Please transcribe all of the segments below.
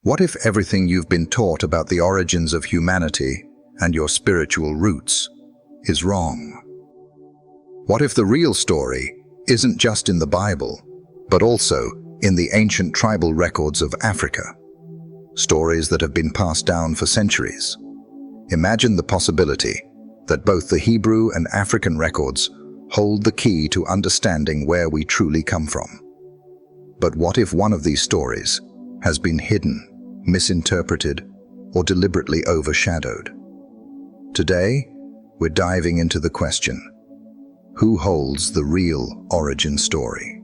What if everything you've been taught about the origins of humanity and your spiritual roots is wrong? What if the real story isn't just in the Bible, but also in the ancient tribal records of Africa? Stories that have been passed down for centuries. Imagine the possibility that both the Hebrew and African records hold the key to understanding where we truly come from. But what if one of these stories has been hidden, misinterpreted, or deliberately overshadowed? Today, we're diving into the question, who holds the real origin story?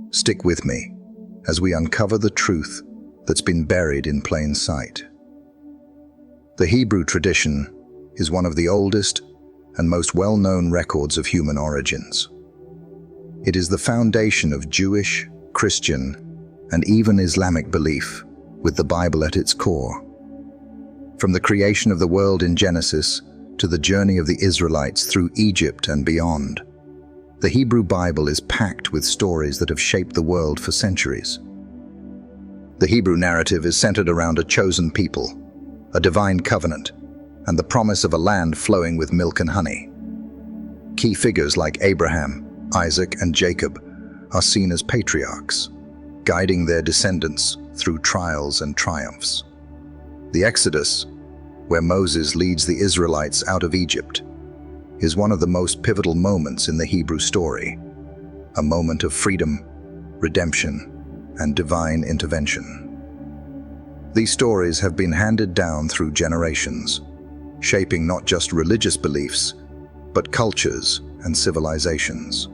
Stick with me as we uncover the truth that's been buried in plain sight. The Hebrew tradition is one of the oldest and most well-known records of human origins. It is the foundation of Jewish, Christian, and even Islamic belief, with the Bible at its core. From the creation of the world in Genesis to the journey of the Israelites through Egypt and beyond, the Hebrew Bible is packed with stories that have shaped the world for centuries. The Hebrew narrative is centered around a chosen people, a divine covenant, and the promise of a land flowing with milk and honey. Key figures like Abraham, Isaac, and Jacob are seen as patriarchs, guiding their descendants through trials and triumphs. The Exodus, where Moses leads the Israelites out of Egypt, is one of the most pivotal moments in the Hebrew story, a moment of freedom, redemption, and divine intervention. These stories have been handed down through generations, shaping not just religious beliefs, but cultures and civilizations.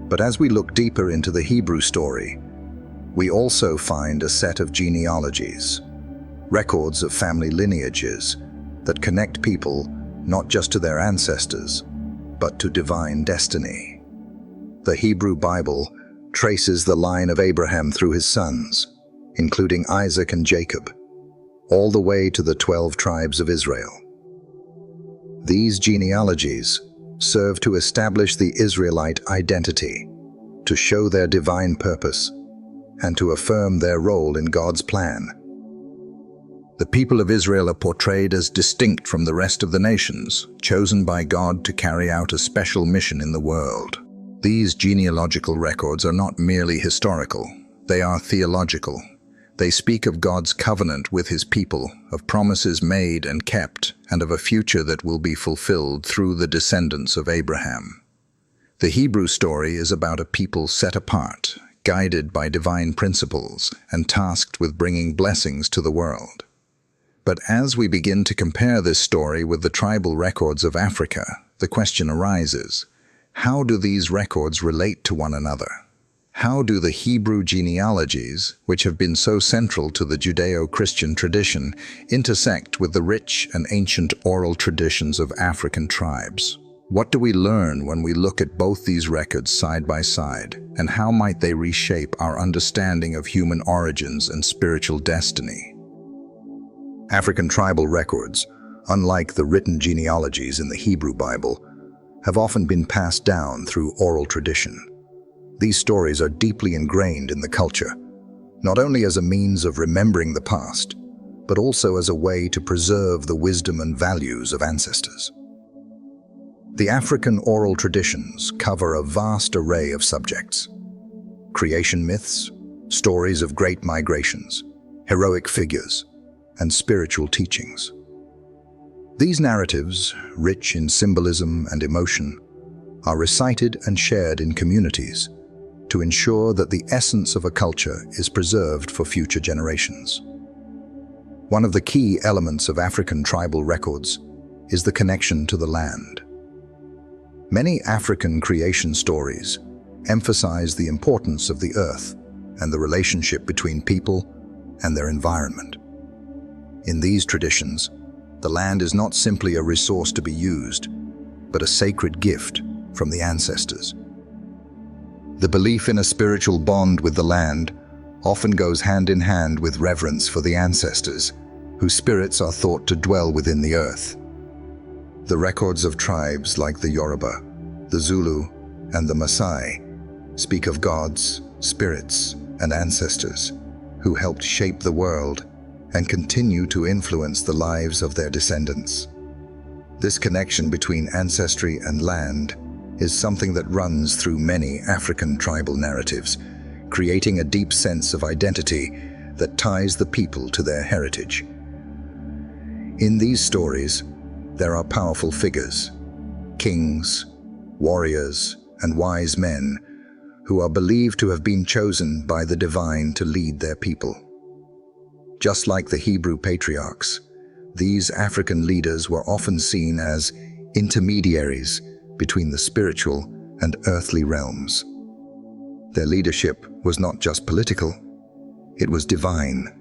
But as we look deeper into the Hebrew story, we also find a set of genealogies, records of family lineages that connect people not just to their ancestors, but to divine destiny. The Hebrew Bible traces the line of Abraham through his sons, including Isaac and Jacob, all the way to the 12 tribes of Israel. These genealogies serve to establish the Israelite identity, to show their divine purpose, and to affirm their role in God's plan. The people of Israel are portrayed as distinct from the rest of the nations, chosen by God to carry out a special mission in the world. These genealogical records are not merely historical, they are theological. They speak of God's covenant with His people, of promises made and kept, and of a future that will be fulfilled through the descendants of Abraham. The Hebrew story is about a people set apart, guided by divine principles, and tasked with bringing blessings to the world. But as we begin to compare this story with the tribal records of Africa, the question arises, how do these records relate to one another? How do the Hebrew genealogies, which have been so central to the Judeo-Christian tradition, intersect with the rich and ancient oral traditions of African tribes? What do we learn when we look at both these records side by side, and how might they reshape our understanding of human origins and spiritual destiny? African tribal records, unlike the written genealogies in the Hebrew Bible, have often been passed down through oral tradition. These stories are deeply ingrained in the culture, not only as a means of remembering the past, but also as a way to preserve the wisdom and values of ancestors. The African oral traditions cover a vast array of subjects: creation myths, stories of great migrations, heroic figures, and spiritual teachings. These narratives, rich in symbolism and emotion, are recited and shared in communities to ensure that the essence of a culture is preserved for future generations. One of the key elements of African tribal records is the connection to the land. Many African creation stories emphasize the importance of the earth and the relationship between people and their environment. In these traditions, the land is not simply a resource to be used, but a sacred gift from the ancestors. The belief in a spiritual bond with the land often goes hand in hand with reverence for the ancestors, whose spirits are thought to dwell within the earth. The records of tribes like the Yoruba, the Zulu, and the Maasai speak of gods, spirits, and ancestors who helped shape the world and continue to influence the lives of their descendants. This connection between ancestry and land is something that runs through many African tribal narratives, creating a deep sense of identity that ties the people to their heritage. In these stories, there are powerful figures, kings, warriors, and wise men who are believed to have been chosen by the divine to lead their people. Just like the Hebrew patriarchs, these African leaders were often seen as intermediaries between the spiritual and earthly realms. Their leadership was not just political, it was divine.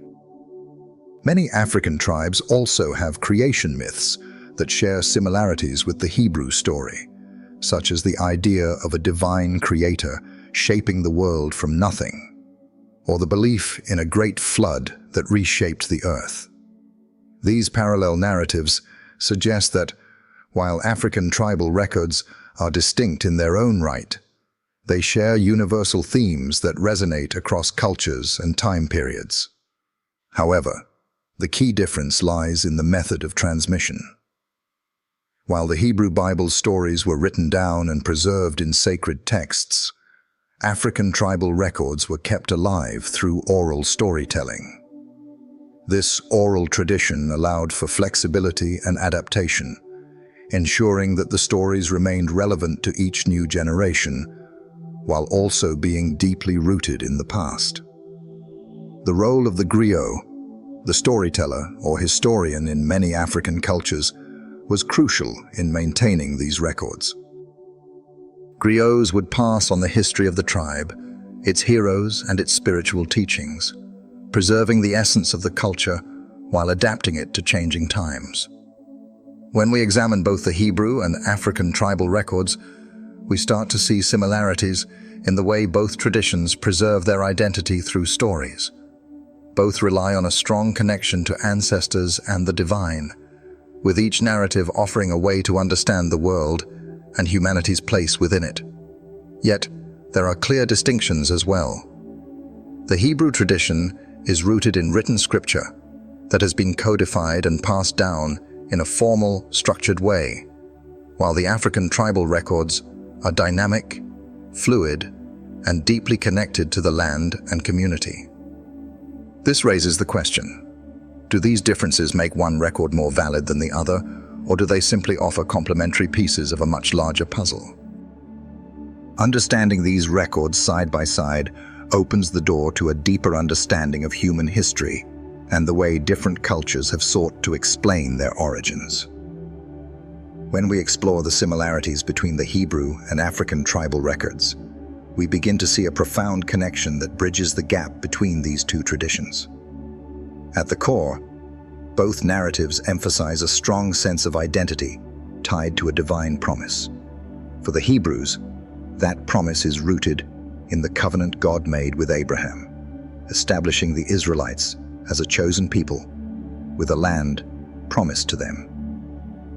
Many African tribes also have creation myths that share similarities with the Hebrew story, such as the idea of a divine creator shaping the world from nothing, or the belief in a great flood that reshaped the earth. These parallel narratives suggest that, while African tribal records are distinct in their own right, they share universal themes that resonate across cultures and time periods. However, the key difference lies in the method of transmission. While the Hebrew Bible's stories were written down and preserved in sacred texts, African tribal records were kept alive through oral storytelling. This oral tradition allowed for flexibility and adaptation, ensuring that the stories remained relevant to each new generation, while also being deeply rooted in the past. The role of the griot, the storyteller or historian in many African cultures, was crucial in maintaining these records. Griots would pass on the history of the tribe, its heroes and its spiritual teachings, preserving the essence of the culture while adapting it to changing times. When we examine both the Hebrew and African tribal records, we start to see similarities in the way both traditions preserve their identity through stories. Both rely on a strong connection to ancestors and the divine, with each narrative offering a way to understand the world and humanity's place within it. Yet, there are clear distinctions as well. The Hebrew tradition is rooted in written scripture that has been codified and passed down in a formal, structured way, while the African tribal records are dynamic, fluid, and deeply connected to the land and community. This raises the question: do these differences make one record more valid than the other, or do they simply offer complementary pieces of a much larger puzzle? Understanding these records side by side opens the door to a deeper understanding of human history and the way different cultures have sought to explain their origins. When we explore the similarities between the Hebrew and African tribal records, we begin to see a profound connection that bridges the gap between these two traditions. At the core, both narratives emphasize a strong sense of identity tied to a divine promise. For the Hebrews, that promise is rooted in the covenant God made with Abraham, establishing the Israelites as a chosen people with a land promised to them.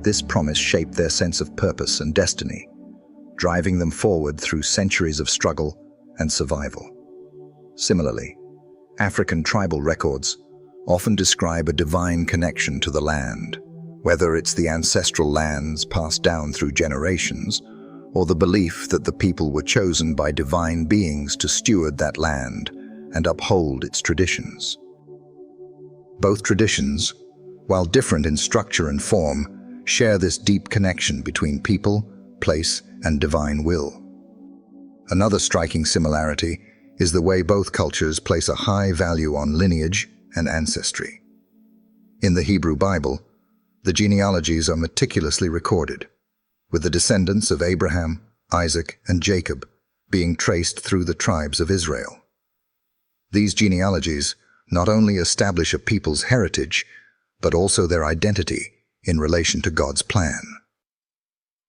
This promise shaped their sense of purpose and destiny, driving them forward through centuries of struggle and survival. Similarly, African tribal records often describe a divine connection to the land, whether it's the ancestral lands passed down through generations, or the belief that the people were chosen by divine beings to steward that land and uphold its traditions. Both traditions, while different in structure and form, share this deep connection between people, place, and divine will. Another striking similarity is the way both cultures place a high value on lineage and ancestry. In the Hebrew Bible, the genealogies are meticulously recorded, with the descendants of Abraham, Isaac, and Jacob being traced through the tribes of Israel. These genealogies not only establish a people's heritage, but also their identity in relation to God's plan.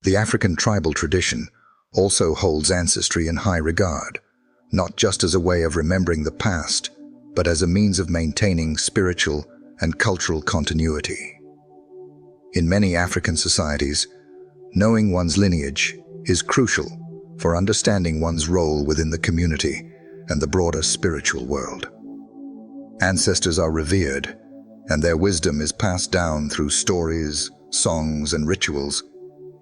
The African tribal tradition also holds ancestry in high regard, not just as a way of remembering the past, but as a means of maintaining spiritual and cultural continuity. In many African societies, knowing one's lineage is crucial for understanding one's role within the community and the broader spiritual world. Ancestors are revered, and their wisdom is passed down through stories, songs, and rituals,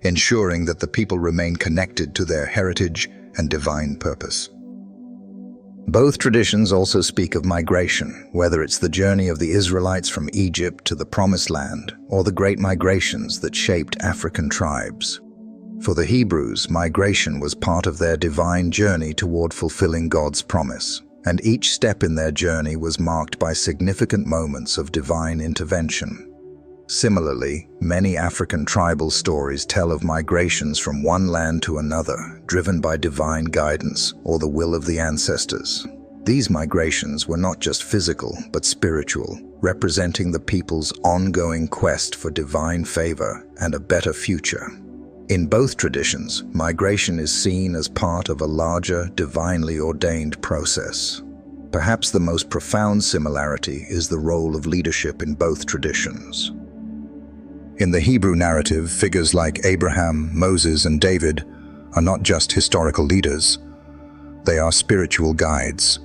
ensuring that the people remain connected to their heritage and divine purpose. Both traditions also speak of migration, whether it's the journey of the Israelites from Egypt to the Promised Land, or the great migrations that shaped African tribes. For the Hebrews, migration was part of their divine journey toward fulfilling God's promise, and each step in their journey was marked by significant moments of divine intervention. Similarly, many African tribal stories tell of migrations from one land to another, driven by divine guidance or the will of the ancestors. These migrations were not just physical, but spiritual, representing the people's ongoing quest for divine favor and a better future. In both traditions, migration is seen as part of a larger, divinely ordained process. Perhaps the most profound similarity is the role of leadership in both traditions. In the Hebrew narrative, figures like Abraham, Moses, and David are not just historical leaders. They are spiritual guides,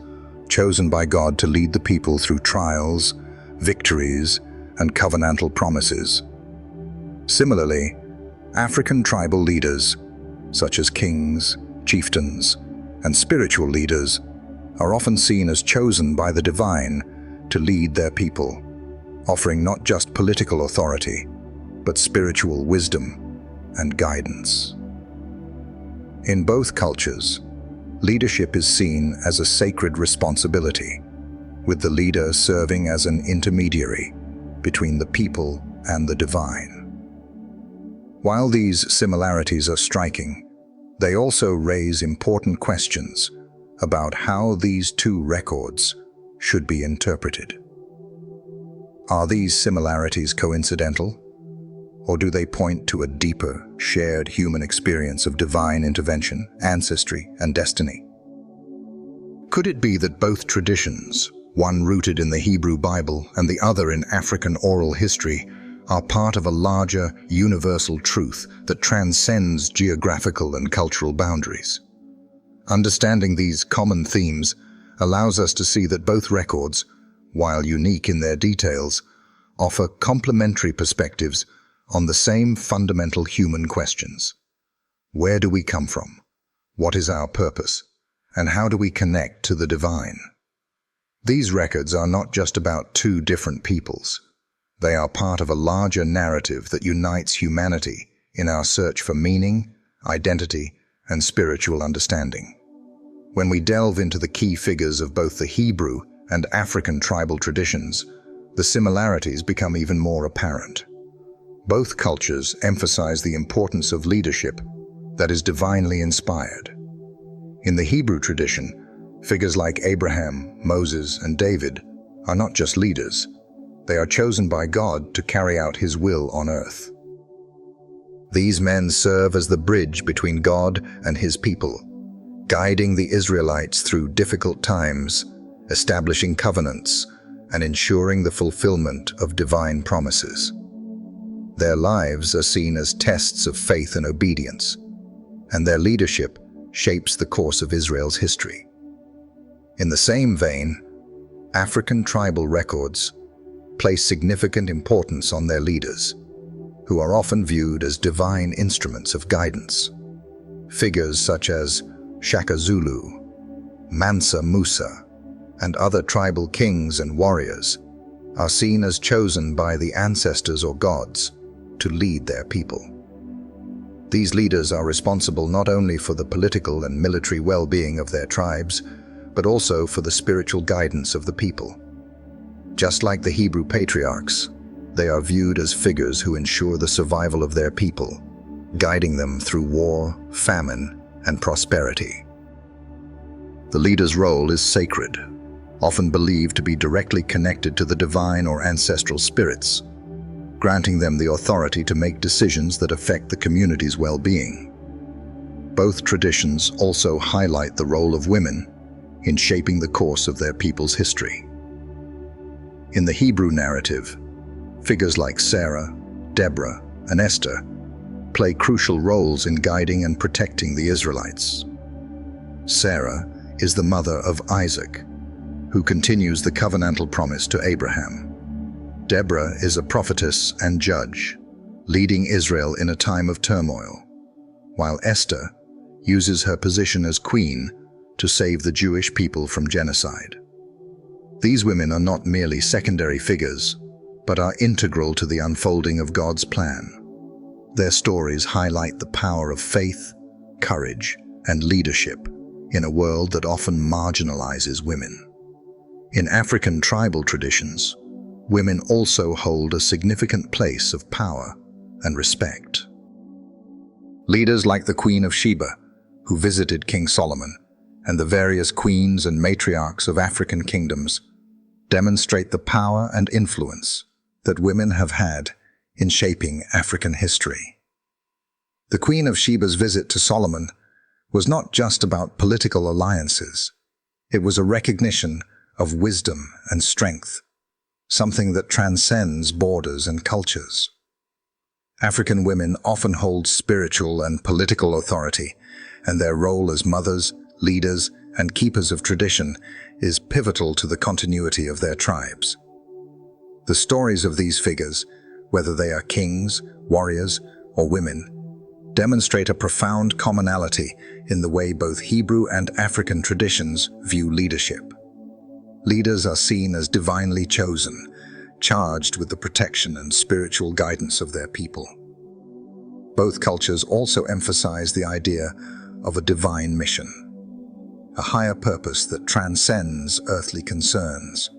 chosen by God to lead the people through trials, victories, and covenantal promises. Similarly, African tribal leaders, such as kings, chieftains, and spiritual leaders, are often seen as chosen by the divine to lead their people, offering not just political authority, but spiritual wisdom and guidance. In both cultures, leadership is seen as a sacred responsibility, with the leader serving as an intermediary between the people and the divine. While these similarities are striking, they also raise important questions about how these two records should be interpreted. Are these similarities coincidental? Or do they point to a deeper, shared human experience of divine intervention, ancestry, and destiny? Could it be that both traditions, one rooted in the Hebrew Bible and the other in African oral history, are part of a larger, universal truth that transcends geographical and cultural boundaries? Understanding these common themes allows us to see that both records, while unique in their details, offer complementary perspectives on the same fundamental human questions. Where do we come from? What is our purpose? And how do we connect to the divine? These records are not just about two different peoples. They are part of a larger narrative that unites humanity in our search for meaning, identity, and spiritual understanding. When we delve into the key figures of both the Hebrew and African tribal traditions, the similarities become even more apparent. Both cultures emphasize the importance of leadership that is divinely inspired. In the Hebrew tradition, figures like Abraham, Moses, and David are not just leaders. They are chosen by God to carry out His will on earth. These men serve as the bridge between God and His people, guiding the Israelites through difficult times, establishing covenants, and ensuring the fulfillment of divine promises. Their lives are seen as tests of faith and obedience, and their leadership shapes the course of Israel's history. In the same vein, African tribal records place significant importance on their leaders, who are often viewed as divine instruments of guidance. Figures such as Shaka Zulu, Mansa Musa, and other tribal kings and warriors are seen as chosen by the ancestors or gods to lead their people. These leaders are responsible not only for the political and military well-being of their tribes, but also for the spiritual guidance of the people. Just like the Hebrew patriarchs, they are viewed as figures who ensure the survival of their people, guiding them through war, famine, and prosperity. The leader's role is sacred, often believed to be directly connected to the divine or ancestral spirits, granting them the authority to make decisions that affect the community's well-being. Both traditions also highlight the role of women in shaping the course of their people's history. In the Hebrew narrative, figures like Sarah, Deborah, and Esther play crucial roles in guiding and protecting the Israelites. Sarah is the mother of Isaac, who continues the covenantal promise to Abraham. Deborah is a prophetess and judge, leading Israel in a time of turmoil, while Esther uses her position as queen to save the Jewish people from genocide. These women are not merely secondary figures, but are integral to the unfolding of God's plan. Their stories highlight the power of faith, courage, and leadership in a world that often marginalizes women. In African tribal traditions, women also hold a significant place of power and respect. Leaders like the Queen of Sheba, who visited King Solomon, and the various queens and matriarchs of African kingdoms demonstrate the power and influence that women have had in shaping African history. The Queen of Sheba's visit to Solomon was not just about political alliances. It was a recognition of wisdom and strength, something that transcends borders and cultures. African women often hold spiritual and political authority, and their role as mothers, leaders, and keepers of tradition is pivotal to the continuity of their tribes. The stories of these figures, whether they are kings, warriors, or women, demonstrate a profound commonality in the way both Hebrew and African traditions view leadership. Leaders are seen as divinely chosen, charged with the protection and spiritual guidance of their people. Both cultures also emphasize the idea of a divine mission, a higher purpose that transcends earthly concerns.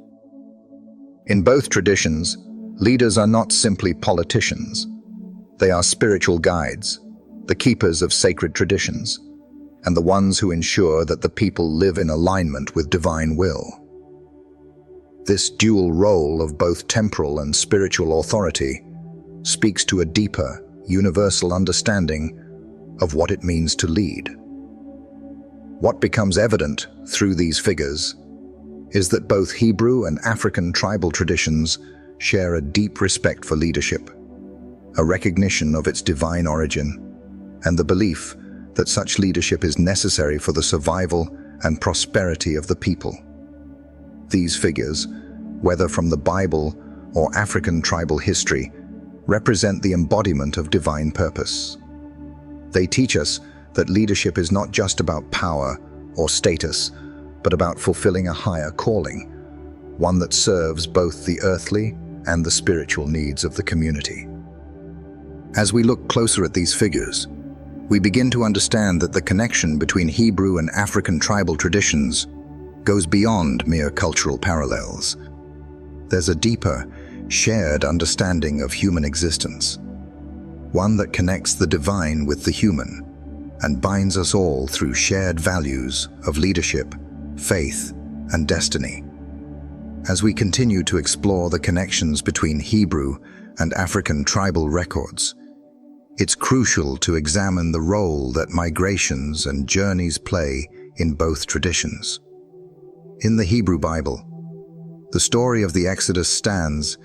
In both traditions, leaders are not simply politicians. They are spiritual guides, the keepers of sacred traditions, and the ones who ensure that the people live in alignment with divine will. This dual role of both temporal and spiritual authority speaks to a deeper, universal understanding of what it means to lead. What becomes evident through these figures is that both Hebrew and African tribal traditions share a deep respect for leadership, a recognition of its divine origin, and the belief that such leadership is necessary for the survival and prosperity of the people. These figures, whether from the Bible or African tribal history, represent the embodiment of divine purpose. They teach us that leadership is not just about power or status, but about fulfilling a higher calling, one that serves both the earthly and the spiritual needs of the community. As we look closer at these figures, we begin to understand that the connection between Hebrew and African tribal traditions goes beyond mere cultural parallels. There's a deeper, shared understanding of human existence, one that connects the divine with the human and binds us all through shared values of leadership, faith, and destiny. As we continue to explore the connections between Hebrew and African tribal records, it's crucial to examine the role that migrations and journeys play in both traditions. In the Hebrew Bible, the story of the Exodus stands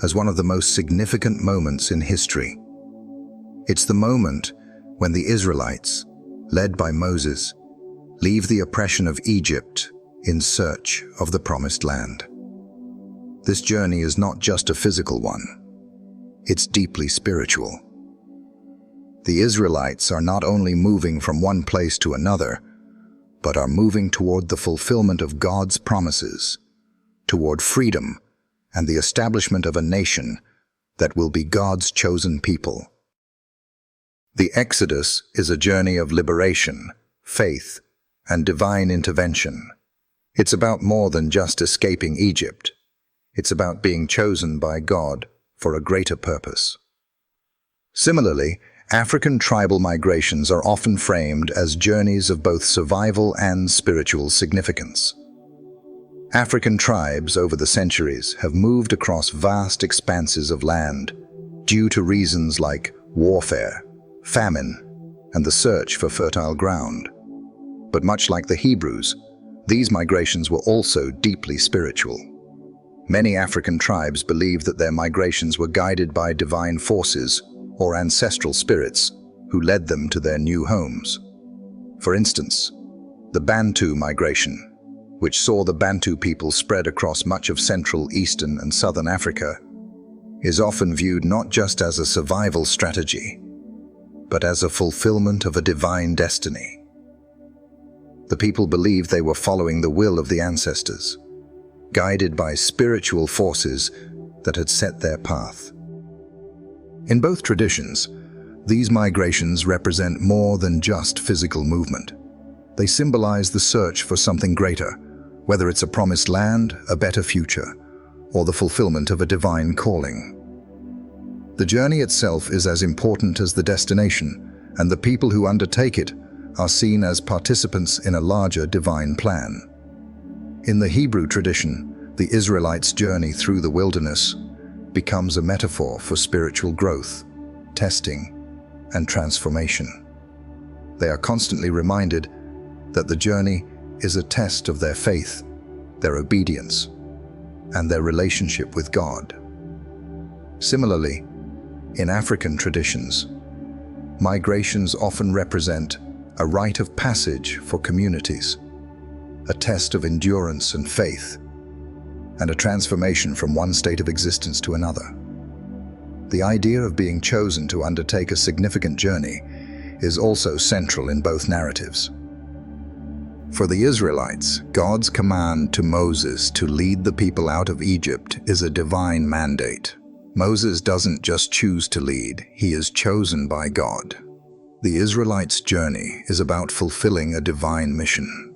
as one of the most significant moments in history. It's the moment when the Israelites, led by Moses, leave the oppression of Egypt in search of the Promised Land. This journey is not just a physical one, it's deeply spiritual. The Israelites are not only moving from one place to another, but are moving toward the fulfillment of God's promises, toward freedom and the establishment of a nation that will be God's chosen people. The Exodus is a journey of liberation, faith, and divine intervention. It's about more than just escaping Egypt. It's about being chosen by God for a greater purpose. Similarly, African tribal migrations are often framed as journeys of both survival and spiritual significance. African tribes over the centuries have moved across vast expanses of land due to reasons like warfare, famine, and the search for fertile ground. But much like the Hebrews, these migrations were also deeply spiritual. Many African tribes believed that their migrations were guided by divine forces or ancestral spirits who led them to their new homes. For instance, the Bantu migration, which saw the Bantu people spread across much of Central, Eastern, and Southern Africa, is often viewed not just as a survival strategy, but as a fulfillment of a divine destiny. The people believed they were following the will of the ancestors, guided by spiritual forces that had set their path. In both traditions, these migrations represent more than just physical movement. They symbolize the search for something greater, whether it's a promised land, a better future, or the fulfillment of a divine calling. The journey itself is as important as the destination, and the people who undertake it are seen as participants in a larger divine plan. In the Hebrew tradition, the Israelites' journey through the wilderness becomes a metaphor for spiritual growth, testing, and transformation. They are constantly reminded that the journey is a test of their faith, their obedience, and their relationship with God. Similarly, in African traditions, migrations often represent a rite of passage for communities, a test of endurance and faith, and a transformation from one state of existence to another. The idea of being chosen to undertake a significant journey is also central in both narratives. For the Israelites, God's command to Moses to lead the people out of Egypt is a divine mandate. Moses doesn't just choose to lead, he is chosen by God. The Israelites' journey is about fulfilling a divine mission.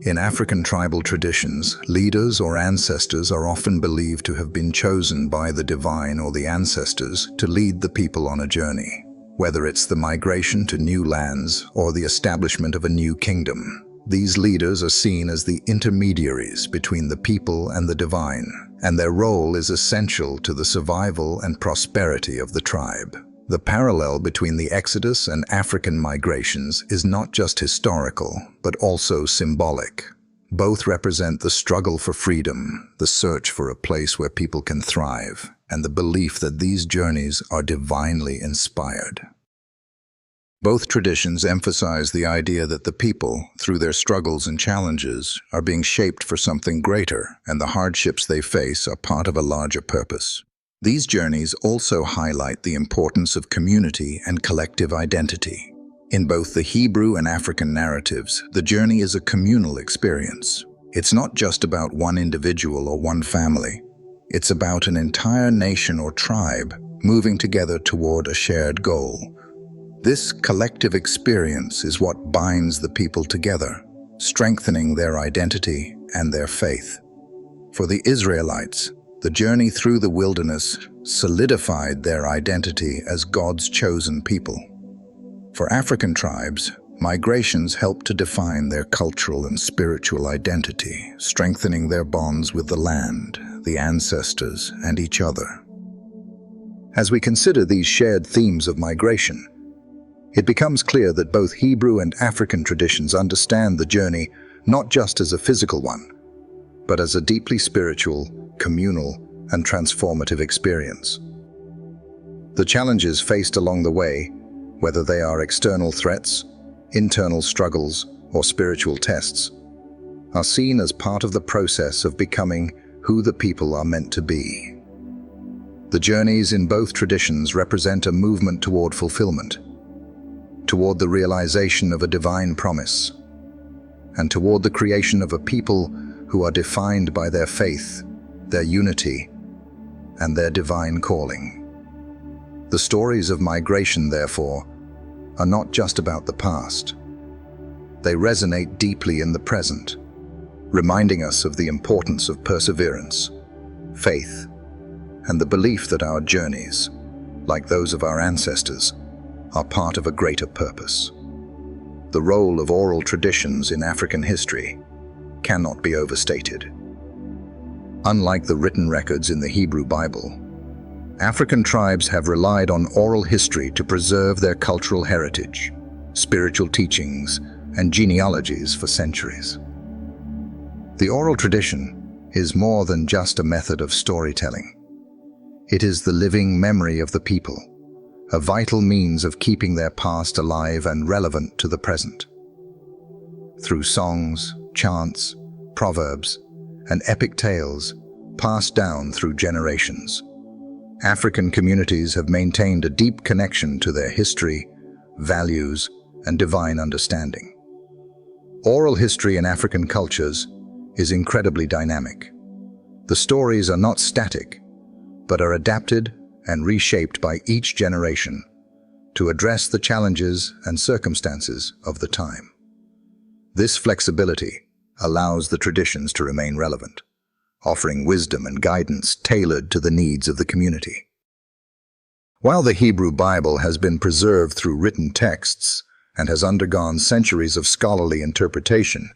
In African tribal traditions, leaders or ancestors are often believed to have been chosen by the divine or the ancestors to lead the people on a journey, whether it's the migration to new lands or the establishment of a new kingdom. These leaders are seen as the intermediaries between the people and the divine, and their role is essential to the survival and prosperity of the tribe. The parallel between the Exodus and African migrations is not just historical, but also symbolic. Both represent the struggle for freedom, the search for a place where people can thrive, and the belief that these journeys are divinely inspired. Both traditions emphasize the idea that the people, through their struggles and challenges, are being shaped for something greater, and the hardships they face are part of a larger purpose. These journeys also highlight the importance of community and collective identity. In both the Hebrew and African narratives, the journey is a communal experience. It's not just about one individual or one family. It's about an entire nation or tribe moving together toward a shared goal. This collective experience is what binds the people together, strengthening their identity and their faith. For the Israelites, the journey through the wilderness solidified their identity as God's chosen people. For African tribes, migrations helped to define their cultural and spiritual identity, strengthening their bonds with the land, the ancestors, and each other. As we consider these shared themes of migration, it becomes clear that both Hebrew and African traditions understand the journey not just as a physical one, but as a deeply spiritual, communal, and transformative experience. The challenges faced along the way, whether they are external threats, internal struggles, or spiritual tests, are seen as part of the process of becoming who the people are meant to be. The journeys in both traditions represent a movement toward fulfillment, toward the realization of a divine promise, and toward the creation of a people who are defined by their faith, their unity, and their divine calling. The stories of migration, therefore, are not just about the past. They resonate deeply in the present, reminding us of the importance of perseverance, faith, and the belief that our journeys, like those of our ancestors, are part of a greater purpose. The role of oral traditions in African history cannot be overstated. Unlike the written records in the Hebrew Bible, African tribes have relied on oral history to preserve their cultural heritage, spiritual teachings, and genealogies for centuries. The oral tradition is more than just a method of storytelling. It is the living memory of the people, a vital means of keeping their past alive and relevant to the present. Through songs, chants, proverbs, and epic tales passed down through generations. African communities have maintained a deep connection to their history, values, and divine understanding. Oral history in African cultures is incredibly dynamic. The stories are not static, but are adapted and reshaped by each generation to address the challenges and circumstances of the time. This flexibility allows the traditions to remain relevant, offering wisdom and guidance tailored to the needs of the community. While the Hebrew Bible has been preserved through written texts and has undergone centuries of scholarly interpretation,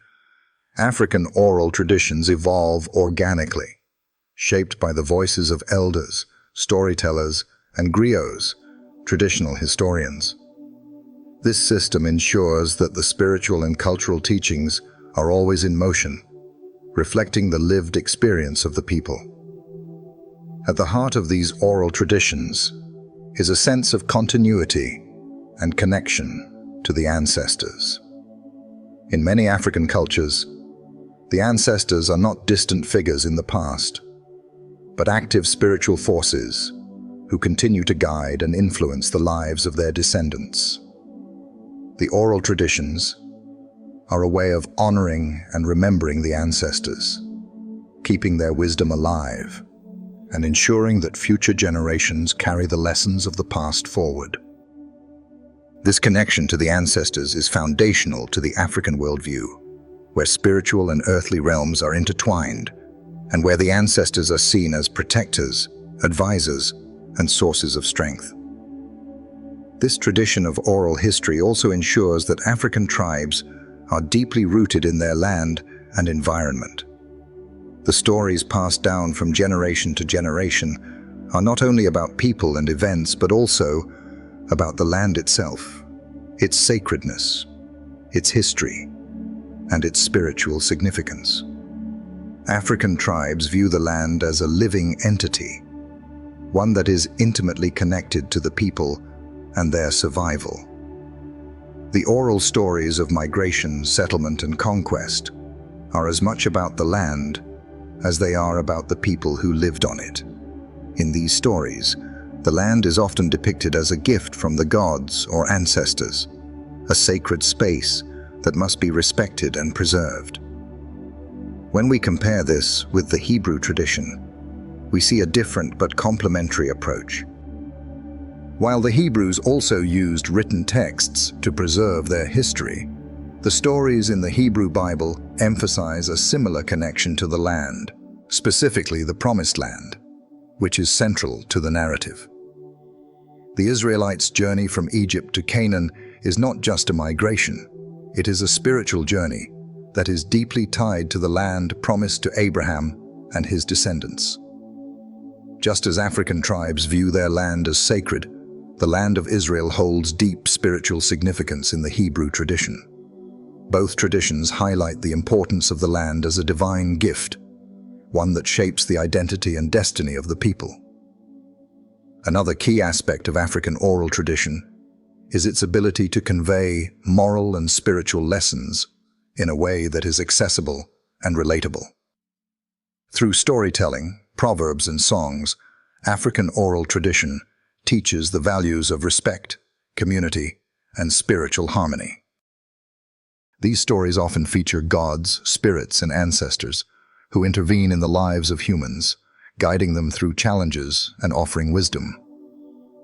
African oral traditions evolve organically, shaped by the voices of elders, storytellers, and griots, traditional historians. This system ensures that the spiritual and cultural teachings are always in motion, reflecting the lived experience of the people. At the heart of these oral traditions is a sense of continuity and connection to the ancestors. In many African cultures, the ancestors are not distant figures in the past, but active spiritual forces who continue to guide and influence the lives of their descendants. The oral traditions are a way of honoring and remembering the ancestors, keeping their wisdom alive, and ensuring that future generations carry the lessons of the past forward. This connection to the ancestors is foundational to the African worldview, where spiritual and earthly realms are intertwined, and where the ancestors are seen as protectors, advisors, and sources of strength. This tradition of oral history also ensures that African tribes are deeply rooted in their land and environment. The stories passed down from generation to generation are not only about people and events, but also about the land itself, its sacredness, its history, and its spiritual significance. African tribes view the land as a living entity, one that is intimately connected to the people and their survival. The oral stories of migration, settlement, and conquest are as much about the land as they are about the people who lived on it. In these stories, the land is often depicted as a gift from the gods or ancestors, a sacred space that must be respected and preserved. When we compare this with the Hebrew tradition, we see a different but complementary approach. While the Hebrews also used written texts to preserve their history, the stories in the Hebrew Bible emphasize a similar connection to the land, specifically the Promised Land, which is central to the narrative. The Israelites' journey from Egypt to Canaan is not just a migration, it is a spiritual journey that is deeply tied to the land promised to Abraham and his descendants. Just as African tribes view their land as sacred, the land of Israel holds deep spiritual significance in the Hebrew tradition. Both traditions highlight the importance of the land as a divine gift, one that shapes the identity and destiny of the people. Another key aspect of African oral tradition is its ability to convey moral and spiritual lessons in a way that is accessible and relatable. Through storytelling, proverbs, and songs, African oral tradition teaches the values of respect, community, and spiritual harmony. These stories often feature gods, spirits, and ancestors who intervene in the lives of humans, guiding them through challenges and offering wisdom.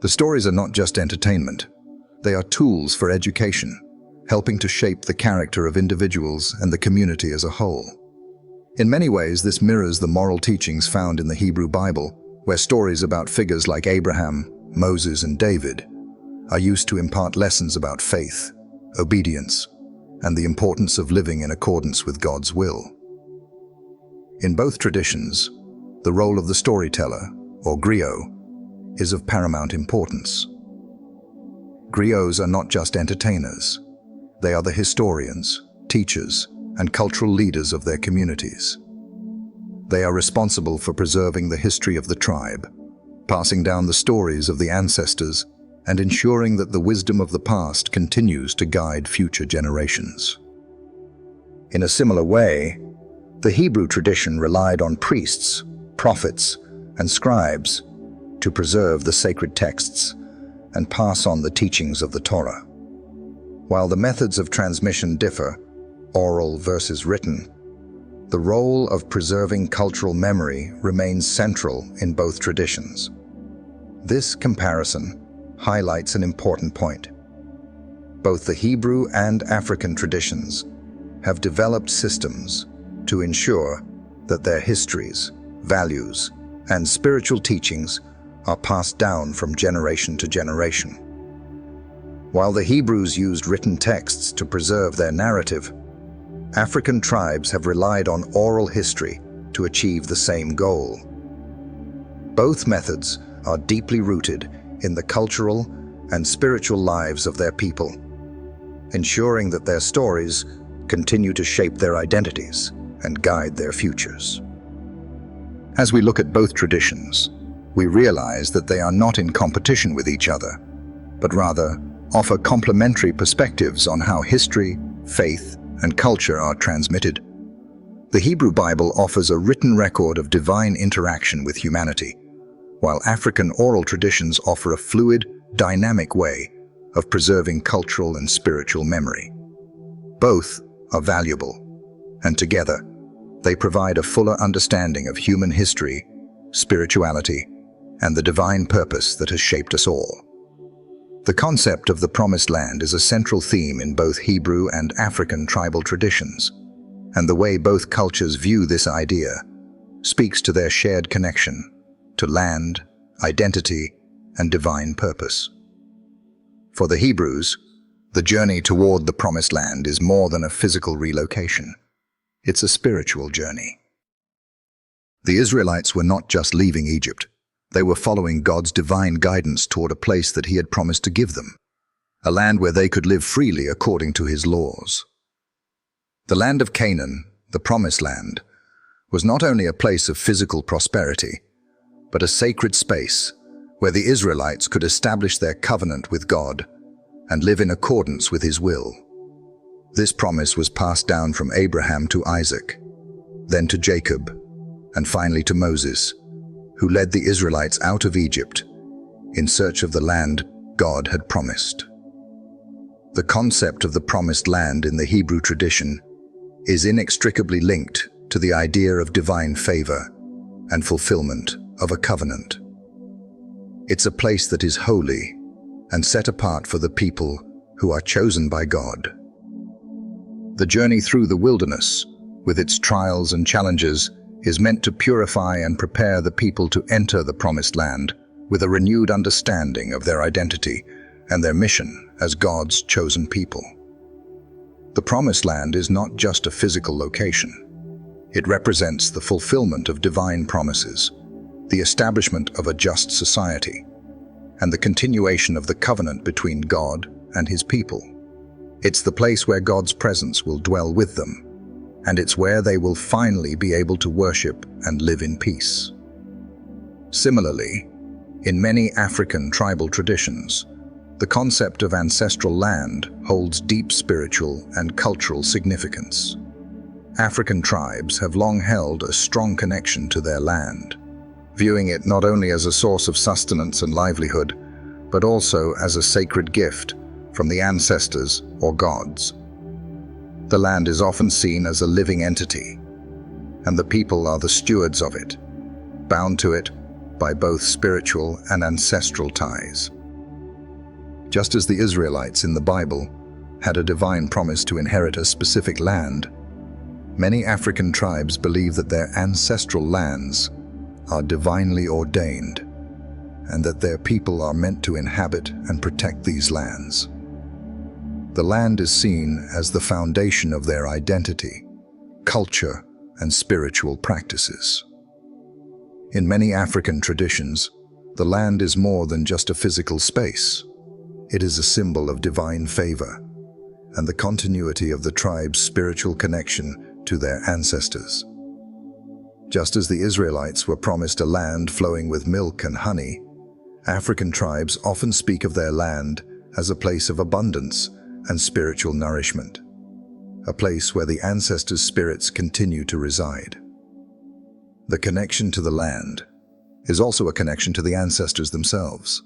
The stories are not just entertainment. They are tools for education, helping to shape the character of individuals and the community as a whole. In many ways, this mirrors the moral teachings found in the Hebrew Bible, where stories about figures like Abraham, Moses, and David are used to impart lessons about faith, obedience, and the importance of living in accordance with God's will. In both traditions, the role of the storyteller, or griot, is of paramount importance. Griots are not just entertainers. They are the historians, teachers, and cultural leaders of their communities. They are responsible for preserving the history of the tribe, passing down the stories of the ancestors, and ensuring that the wisdom of the past continues to guide future generations. In a similar way, The Hebrew tradition relied on priests, prophets, and scribes to preserve the sacred texts and pass on the teachings of the Torah. While the methods of transmission differ, oral versus written, the role of preserving cultural memory remains central in both traditions. This comparison highlights an important point. Both the Hebrew and African traditions have developed systems to ensure that their histories, values, and spiritual teachings are passed down from generation to generation. While the Hebrews used written texts to preserve their narrative, African tribes have relied on oral history to achieve the same goal. Both methods are deeply rooted in the cultural and spiritual lives of their people, ensuring that their stories continue to shape their identities and guide their futures. As we look at both traditions, we realize that they are not in competition with each other, but rather offer complementary perspectives on how history, faith, and culture are transmitted. The Hebrew Bible offers a written record of divine interaction with humanity, while African oral traditions offer a fluid, dynamic way of preserving cultural and spiritual memory. Both are valuable, and together, they provide a fuller understanding of human history, spirituality, and the divine purpose that has shaped us all. The concept of the Promised Land is a central theme in both Hebrew and African tribal traditions, and the way both cultures view this idea speaks to their shared connection to land, identity, and divine purpose. For the Hebrews, the journey toward the Promised Land is more than a physical relocation. It's a spiritual journey. The Israelites were not just leaving Egypt. They were following God's divine guidance toward a place that He had promised to give them, a land where they could live freely according to His laws. The land of Canaan, the Promised Land, was not only a place of physical prosperity, but a sacred space where the Israelites could establish their covenant with God and live in accordance with His will. This promise was passed down from Abraham to Isaac, then to Jacob, and finally to Moses, who led the Israelites out of Egypt in search of the land God had promised. The concept of the Promised Land in the Hebrew tradition is inextricably linked to the idea of divine favor and fulfillment of a covenant. It's a place that is holy and set apart for the people who are chosen by God. The journey through the wilderness, with its trials and challenges, is meant to purify and prepare the people to enter the Promised Land with a renewed understanding of their identity and their mission as God's chosen people. The Promised Land is not just a physical location. It represents the fulfillment of divine promises, the establishment of a just society, and the continuation of the covenant between God and His people. It's the place where God's presence will dwell with them, and it's where they will finally be able to worship and live in peace. Similarly, in many African tribal traditions, the concept of ancestral land holds deep spiritual and cultural significance. African tribes have long held a strong connection to their land, viewing it not only as a source of sustenance and livelihood, but also as a sacred gift from the ancestors or gods. The land is often seen as a living entity, and the people are the stewards of it, bound to it by both spiritual and ancestral ties. Just as the Israelites in the Bible had a divine promise to inherit a specific land, many African tribes believe that their ancestral lands are divinely ordained, and that their people are meant to inhabit and protect these lands. The land is seen as the foundation of their identity, culture, and spiritual practices. In many African traditions, the land is more than just a physical space. It is a symbol of divine favor and the continuity of the tribe's spiritual connection to their ancestors. Just as the Israelites were promised a land flowing with milk and honey, African tribes often speak of their land as a place of abundance and spiritual nourishment, a place where the ancestors' spirits continue to reside. The connection to the land is also a connection to the ancestors themselves,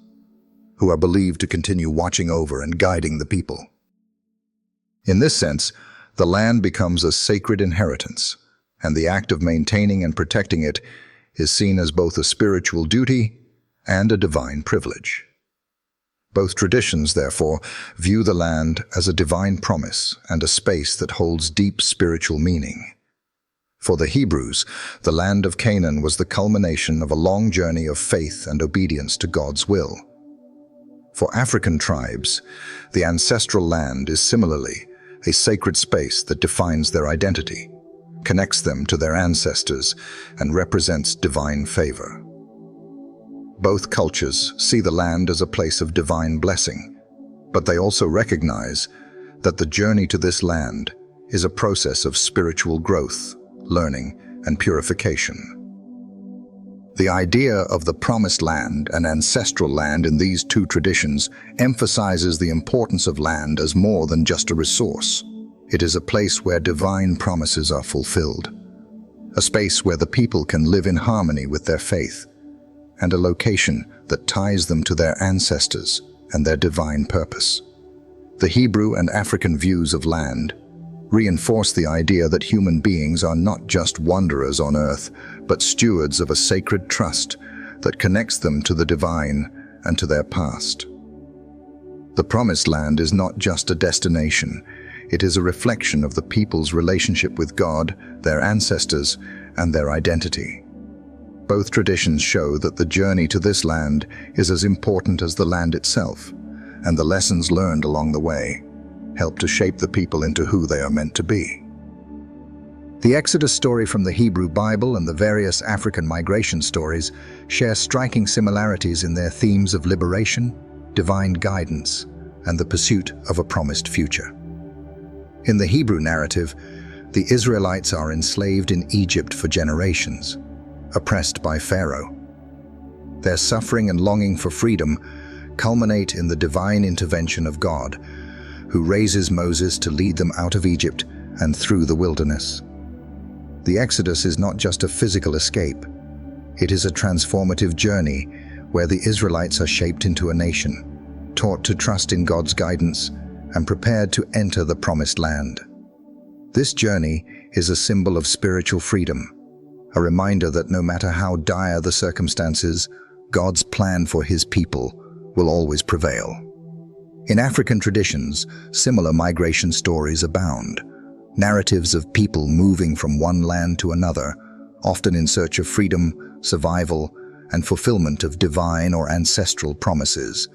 who are believed to continue watching over and guiding the people. In this sense, the land becomes a sacred inheritance, and the act of maintaining and protecting it is seen as both a spiritual duty and a divine privilege. Both traditions, therefore, view the land as a divine promise and a space that holds deep spiritual meaning. For the Hebrews, the land of Canaan was the culmination of a long journey of faith and obedience to God's will. For African tribes, the ancestral land is similarly a sacred space that defines their identity, connects them to their ancestors, and represents divine favor. Both cultures see the land as a place of divine blessing, but they also recognize that the journey to this land is a process of spiritual growth, learning, and purification. The idea of the promised land and ancestral land in these two traditions emphasizes the importance of land as more than just a resource. It is a place where divine promises are fulfilled, a space where the people can live in harmony with their faith, and a location that ties them to their ancestors and their divine purpose. The Hebrew and African views of land reinforce the idea that human beings are not just wanderers on earth, but stewards of a sacred trust that connects them to the divine and to their past. The Promised Land is not just a destination, it is a reflection of the people's relationship with God, their ancestors, and their identity. Both traditions show that the journey to this land is as important as the land itself, and the lessons learned along the way help to shape the people into who they are meant to be. The Exodus story from the Hebrew Bible and the various African migration stories share striking similarities in their themes of liberation, divine guidance, and the pursuit of a promised future. In the Hebrew narrative, the Israelites are enslaved in Egypt for generations, oppressed by Pharaoh. Their suffering and longing for freedom culminate in the divine intervention of God, who raises Moses to lead them out of Egypt and through the wilderness. The Exodus is not just a physical escape. It is a transformative journey where the Israelites are shaped into a nation, taught to trust in God's guidance, and prepared to enter the Promised Land. This journey is a symbol of spiritual freedom, a reminder that no matter how dire the circumstances, God's plan for His people will always prevail. In African traditions, similar migration stories abound, narratives of people moving from one land to another, often in search of freedom, survival, and fulfillment of divine or ancestral promises.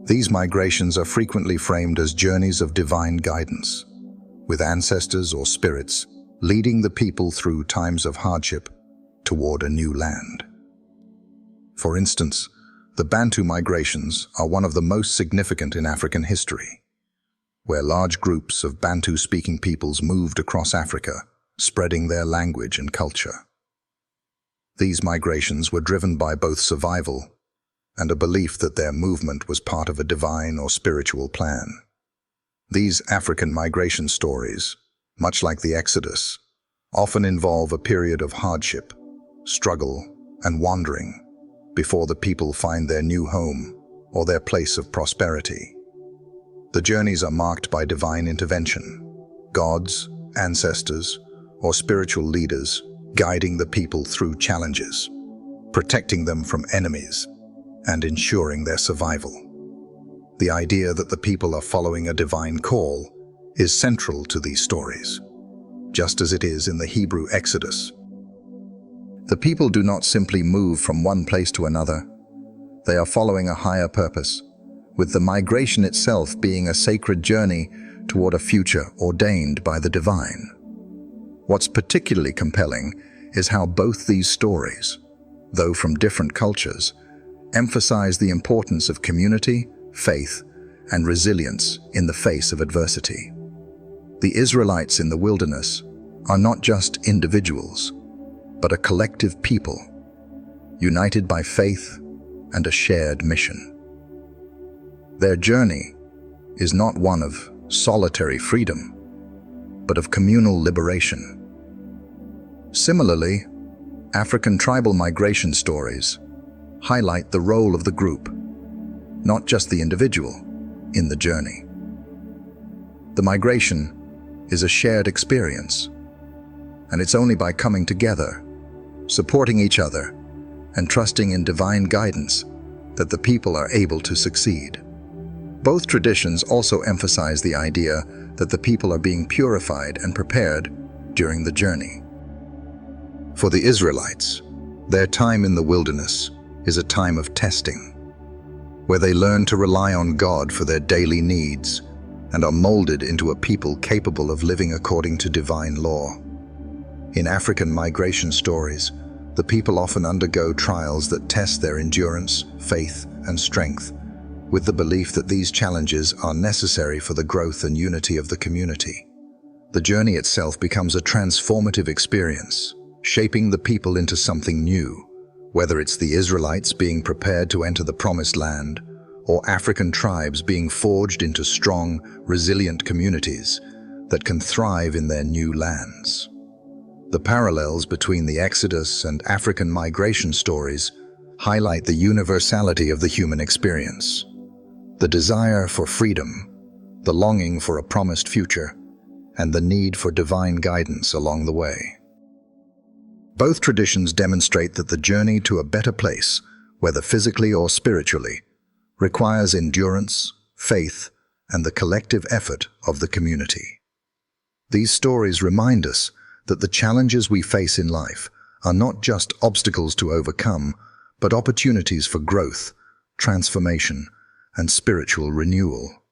These migrations are frequently framed as journeys of divine guidance, with ancestors or spirits leading the people through times of hardship toward a new land. For instance, the Bantu migrations are one of the most significant in African history, where large groups of Bantu-speaking peoples moved across Africa, spreading their language and culture. These migrations were driven by both survival and a belief that their movement was part of a divine or spiritual plan. These African migration stories, much like the Exodus, often involve a period of hardship, struggle, and wandering before the people find their new home or their place of prosperity. The journeys are marked by divine intervention, gods, ancestors, or spiritual leaders guiding the people through challenges, protecting them from enemies, and ensuring their survival. The idea that the people are following a divine call is central to these stories, just as it is in the Hebrew Exodus. The people do not simply move from one place to another. They are following a higher purpose, with the migration itself being a sacred journey toward a future ordained by the divine. What's particularly compelling is how both these stories, though from different cultures, emphasize the importance of community, faith, and resilience in the face of adversity. The Israelites in the wilderness are not just individuals, but a collective people, united by faith and a shared mission. Their journey is not one of solitary freedom, but of communal liberation. Similarly, African tribal migration stories highlight the role of the group, not just the individual, in the journey. The migration is a shared experience, and it's only by coming together, supporting each other, and trusting in divine guidance that the people are able to succeed. Both traditions also emphasize the idea that the people are being purified and prepared during the journey. For the Israelites, their time in the wilderness is a time of testing, where they learn to rely on God for their daily needs and are molded into a people capable of living according to divine law. In African migration stories, the people often undergo trials that test their endurance, faith, and strength, with the belief that these challenges are necessary for the growth and unity of the community. The journey itself becomes a transformative experience, shaping the people into something new, whether it's the Israelites being prepared to enter the Promised Land, or African tribes being forged into strong, resilient communities that can thrive in their new lands. The parallels between the Exodus and African migration stories highlight the universality of the human experience. The desire for freedom, the longing for a promised future, and the need for divine guidance along the way. Both traditions demonstrate that the journey to a better place, whether physically or spiritually, requires endurance, faith, and the collective effort of the community. These stories remind us that the challenges we face in life are not just obstacles to overcome, but opportunities for growth, transformation, and spiritual renewal.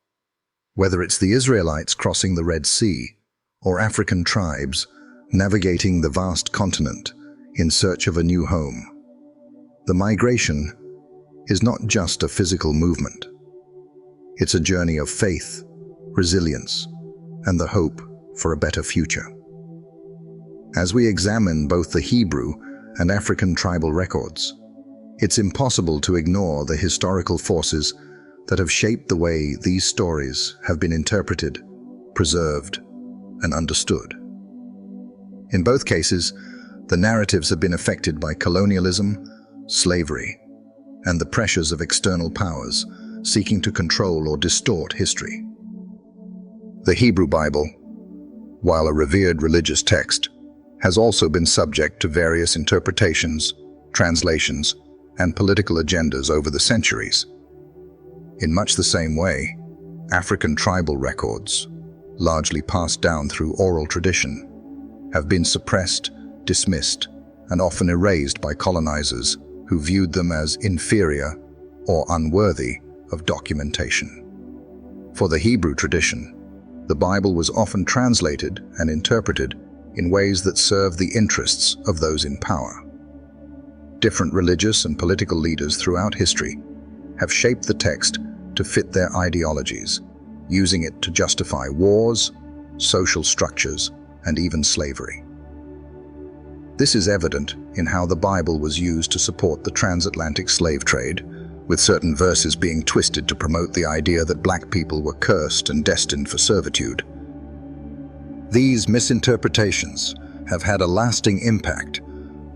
Whether it's the Israelites crossing the Red Sea or African tribes navigating the vast continent in search of a new home, the migration is not just a physical movement. It's a journey of faith, resilience, and the hope for a better future. As we examine both the Hebrew and African tribal records, it's impossible to ignore the historical forces that have shaped the way these stories have been interpreted, preserved, and understood. In both cases, the narratives have been affected by colonialism, slavery, and the pressures of external powers seeking to control or distort history. The Hebrew Bible, while a revered religious text, has also been subject to various interpretations, translations, and political agendas over the centuries. In much the same way, African tribal records, largely passed down through oral tradition, have been suppressed, dismissed, and often erased by colonizers who viewed them as inferior or unworthy of documentation. For the Hebrew tradition, the Bible was often translated and interpreted in ways that served the interests of those in power. Different religious and political leaders throughout history have shaped the text to fit their ideologies, using it to justify wars, social structures, and even slavery. This is evident in how the Bible was used to support the transatlantic slave trade, with certain verses being twisted to promote the idea that black people were cursed and destined for servitude. These misinterpretations have had a lasting impact,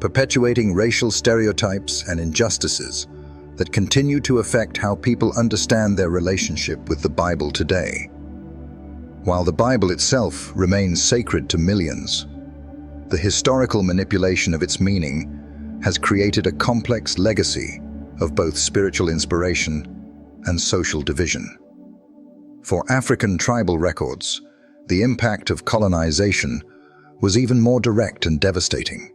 perpetuating racial stereotypes and injustices that continue to affect how people understand their relationship with the Bible today. While the Bible itself remains sacred to millions, the historical manipulation of its meaning has created a complex legacy of both spiritual inspiration and social division. For African tribal records, the impact of colonization was even more direct and devastating.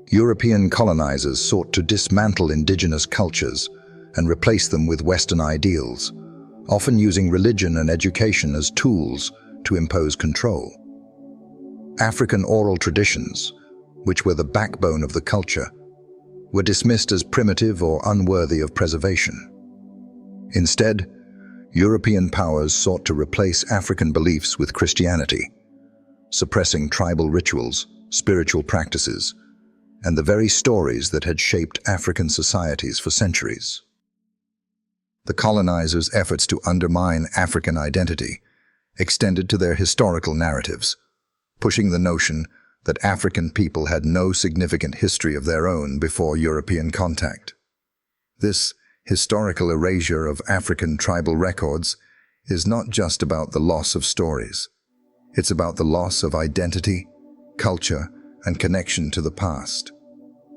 European colonizers sought to dismantle indigenous cultures and replace them with Western ideals, often using religion and education as tools to impose control. African oral traditions, which were the backbone of the culture, were dismissed as primitive or unworthy of preservation. Instead, European powers sought to replace African beliefs with Christianity, suppressing tribal rituals, spiritual practices, and the very stories that had shaped African societies for centuries. The colonizers' efforts to undermine African identity extended to their historical narratives, pushing the notion that African people had no significant history of their own before European contact. This historical erasure of African tribal records is not just about the loss of stories. It's about the loss of identity, culture, and connection to the past.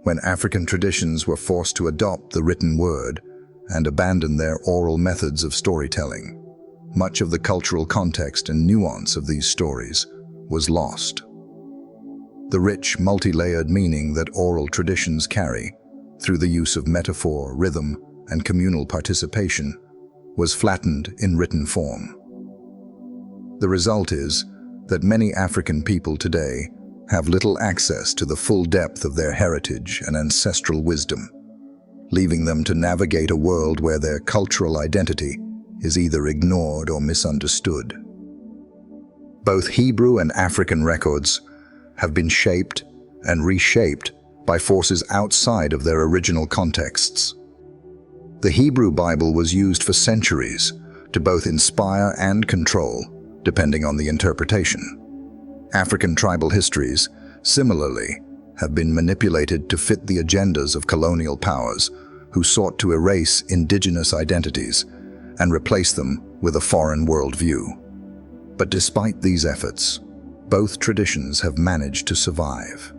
When African traditions were forced to adopt the written word and abandon their oral methods of storytelling, much of the cultural context and nuance of these stories was lost. The rich, multi-layered meaning that oral traditions carry, through the use of metaphor, rhythm, and communal participation, was flattened in written form. The result is that many African people today have little access to the full depth of their heritage and ancestral wisdom, leaving them to navigate a world where their cultural identity is either ignored or misunderstood. Both Hebrew and African records have been shaped and reshaped by forces outside of their original contexts. The Hebrew Bible was used for centuries to both inspire and control, depending on the interpretation. African tribal histories, similarly, have been manipulated to fit the agendas of colonial powers who sought to erase indigenous identities and replace them with a foreign worldview. But despite these efforts, both traditions have managed to survive.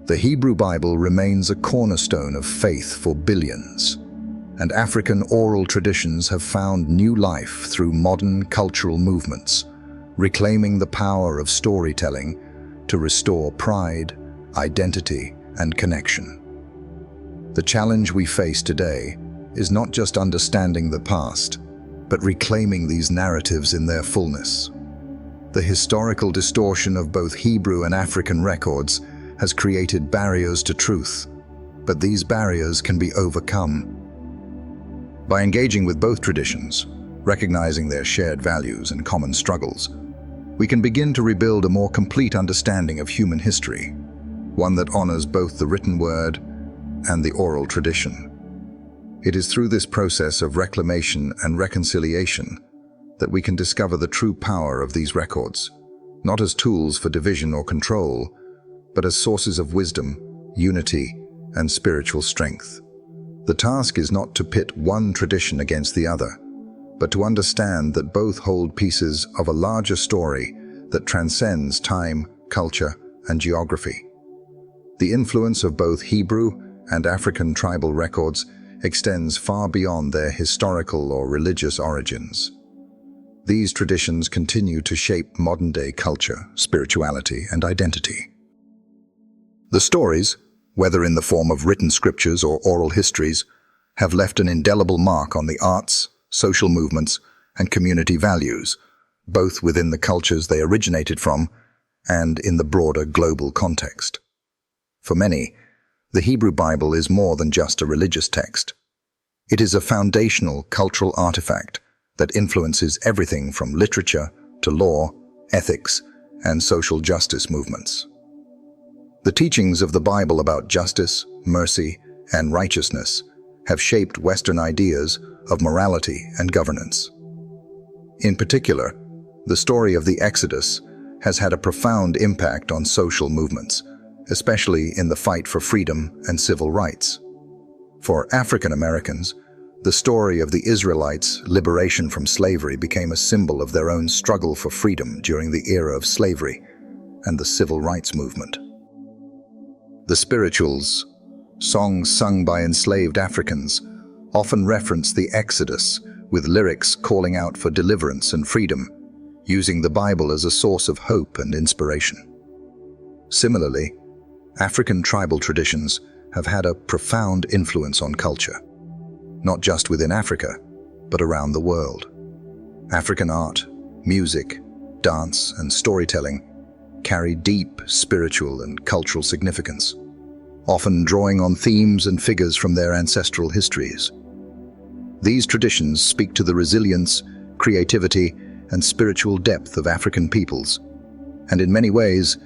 The Hebrew Bible remains a cornerstone of faith for billions, and African oral traditions have found new life through modern cultural movements, reclaiming the power of storytelling to restore pride, identity, and connection. The challenge we face today is not just understanding the past, but reclaiming these narratives in their fullness. The historical distortion of both Hebrew and African records has created barriers to truth, but these barriers can be overcome. By engaging with both traditions, recognizing their shared values and common struggles, we can begin to rebuild a more complete understanding of human history, one that honors both the written word and the oral tradition. It is through this process of reclamation and reconciliation that we can discover the true power of these records, not as tools for division or control, but as sources of wisdom, unity, and spiritual strength. The task is not to pit one tradition against the other, but to understand that both hold pieces of a larger story that transcends time, culture, and geography. The influence of both Hebrew and African tribal records extends far beyond their historical or religious origins. These traditions continue to shape modern-day culture, spirituality, and identity. The stories, whether in the form of written scriptures or oral histories, have left an indelible mark on the arts, social movements, and community values, both within the cultures they originated from and in the broader global context. For many, the Hebrew Bible is more than just a religious text. It is a foundational cultural artifact that influences everything from literature to law, ethics, and social justice movements. The teachings of the Bible about justice, mercy, and righteousness have shaped Western ideas of morality and governance. In particular, the story of the Exodus has had a profound impact on social movements, especially in the fight for freedom and civil rights. For African Americans, the story of the Israelites' liberation from slavery became a symbol of their own struggle for freedom during the era of slavery and the civil rights movement. The spirituals, songs sung by enslaved Africans, often reference the Exodus with lyrics calling out for deliverance and freedom, using the Bible as a source of hope and inspiration. Similarly, African tribal traditions have had a profound influence on culture, not just within Africa, but around the world. African art, music, dance, and storytelling carry deep spiritual and cultural significance, often drawing on themes and figures from their ancestral histories. These traditions speak to the resilience, creativity, and spiritual depth of African peoples, and in many ways,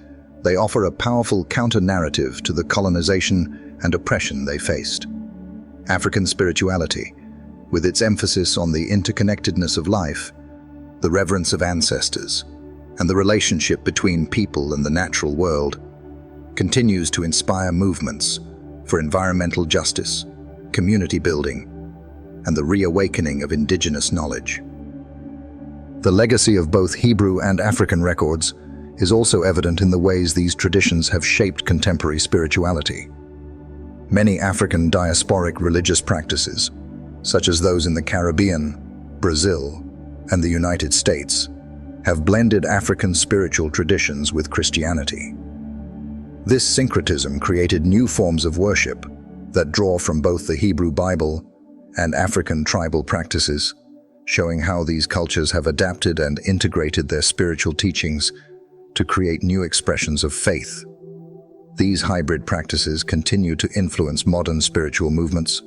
they offer a powerful counter-narrative to the colonization and oppression they faced. African spirituality, with its emphasis on the interconnectedness of life, the reverence of ancestors, and the relationship between people and the natural world continues to inspire movements for environmental justice, community building, and the reawakening of indigenous knowledge. The legacy of both Hebrew and African records is also evident in the ways these traditions have shaped contemporary spirituality. Many African diasporic religious practices, such as those in the Caribbean, Brazil, and the United States, have blended African spiritual traditions with Christianity. This syncretism created new forms of worship that draw from both the Hebrew Bible and African tribal practices, showing how these cultures have adapted and integrated their spiritual teachings to create new expressions of faith. These hybrid practices continue to influence modern spiritual movements,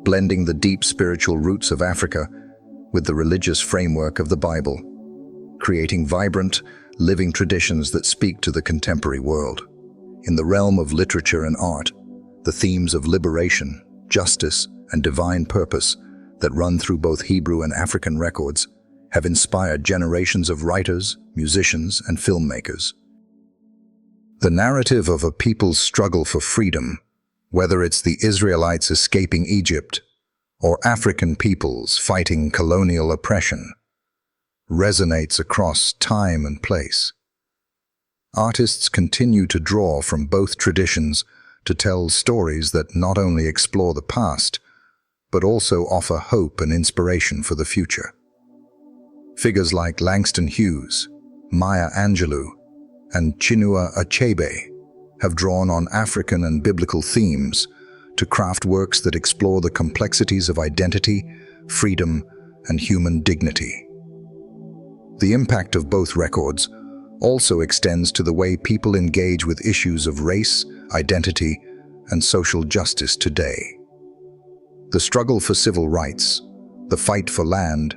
blending the deep spiritual roots of Africa with the religious framework of the Bible, creating vibrant, living traditions that speak to the contemporary world. In the realm of literature and art, the themes of liberation, justice, and divine purpose that run through both Hebrew and African records have inspired generations of writers, musicians, and filmmakers. The narrative of a people's struggle for freedom, whether it's the Israelites escaping Egypt or African peoples fighting colonial oppression, resonates across time and place. Artists continue to draw from both traditions to tell stories that not only explore the past, but also offer hope and inspiration for the future. Figures like Langston Hughes, Maya Angelou, and Chinua Achebe have drawn on African and biblical themes to craft works that explore the complexities of identity, freedom, and human dignity. The impact of both records also extends to the way people engage with issues of race, identity, and social justice today. The struggle for civil rights, the fight for land,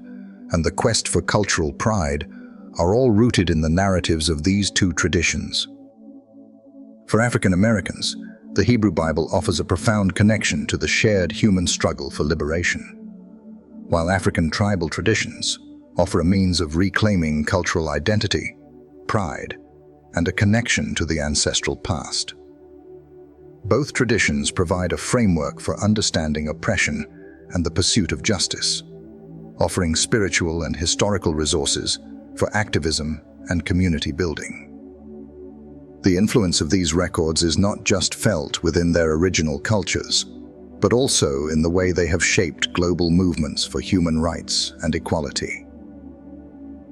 and the quest for cultural pride are all rooted in the narratives of these two traditions. For African Americans, the Hebrew Bible offers a profound connection to the shared human struggle for liberation, while African tribal traditions offer a means of reclaiming cultural identity, pride, and a connection to the ancestral past. Both traditions provide a framework for understanding oppression and the pursuit of justice, offering spiritual and historical resources for activism and community building. The influence of these records is not just felt within their original cultures, but also in the way they have shaped global movements for human rights and equality.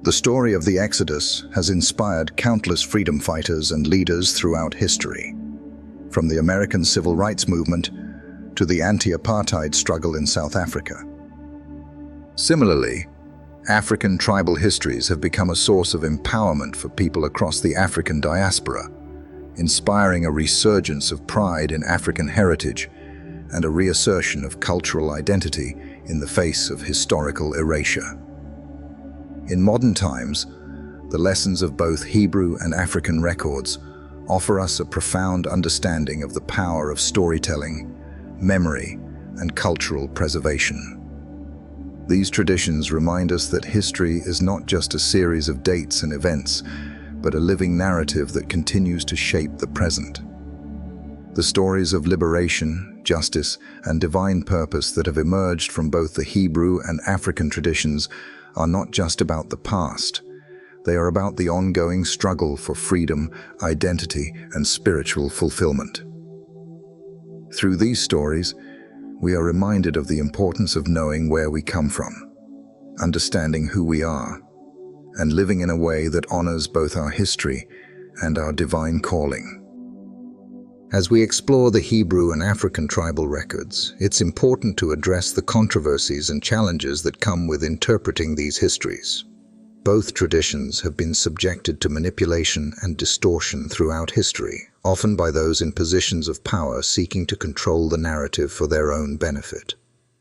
The story of the Exodus has inspired countless freedom fighters and leaders throughout history, from the American Civil Rights Movement to the anti-apartheid struggle in South Africa. Similarly, African tribal histories have become a source of empowerment for people across the African diaspora, inspiring a resurgence of pride in African heritage and a reassertion of cultural identity in the face of historical erasure. In modern times, the lessons of both Hebrew and African records offer us a profound understanding of the power of storytelling, memory, and cultural preservation. These traditions remind us that history is not just a series of dates and events, but a living narrative that continues to shape the present. The stories of liberation, justice, and divine purpose that have emerged from both the Hebrew and African traditions are not just about the past. They are about the ongoing struggle for freedom, identity, and spiritual fulfillment. Through these stories, we are reminded of the importance of knowing where we come from, understanding who we are, and living in a way that honors both our history and our divine calling. As we explore the Hebrew and African tribal records, it's important to address the controversies and challenges that come with interpreting these histories. Both traditions have been subjected to manipulation and distortion throughout history, often by those in positions of power seeking to control the narrative for their own benefit.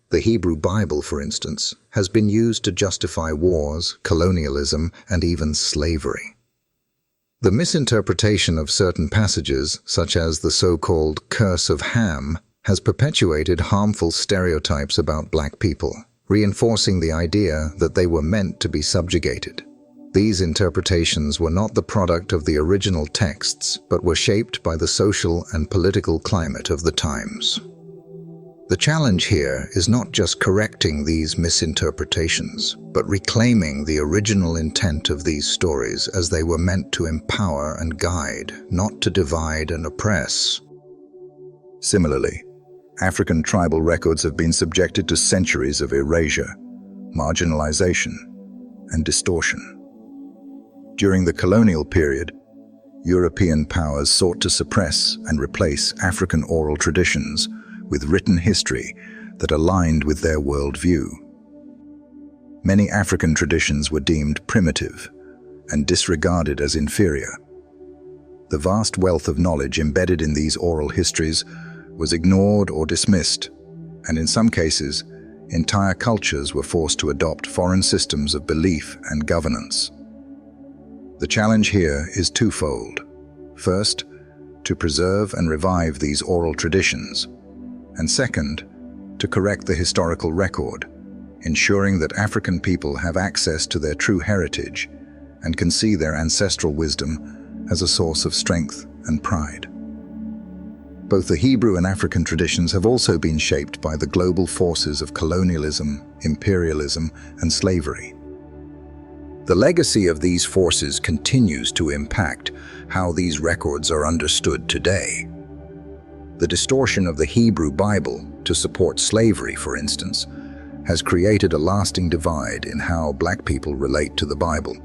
The Hebrew Bible, for instance, has been used to justify wars, colonialism, and even slavery. The misinterpretation of certain passages, such as the so-called Curse of Ham, has perpetuated harmful stereotypes about black people, reinforcing the idea that they were meant to be subjugated. These interpretations were not the product of the original texts, but were shaped by the social and political climate of the times. The challenge here is not just correcting these misinterpretations, but reclaiming the original intent of these stories as they were meant to empower and guide, not to divide and oppress. Similarly, African tribal records have been subjected to centuries of erasure, marginalization, and distortion. During the colonial period, European powers sought to suppress and replace African oral traditions with written history that aligned with their worldview. Many African traditions were deemed primitive and disregarded as inferior. The vast wealth of knowledge embedded in these oral histories was ignored or dismissed, and in some cases, entire cultures were forced to adopt foreign systems of belief and governance. The challenge here is twofold. First, to preserve and revive these oral traditions, and second, to correct the historical record, ensuring that African people have access to their true heritage and can see their ancestral wisdom as a source of strength and pride. Both the Hebrew and African traditions have also been shaped by the global forces of colonialism, imperialism, and slavery. The legacy of these forces continues to impact how these records are understood today. The distortion of the Hebrew Bible to support slavery, for instance, has created a lasting divide in how Black people relate to the Bible.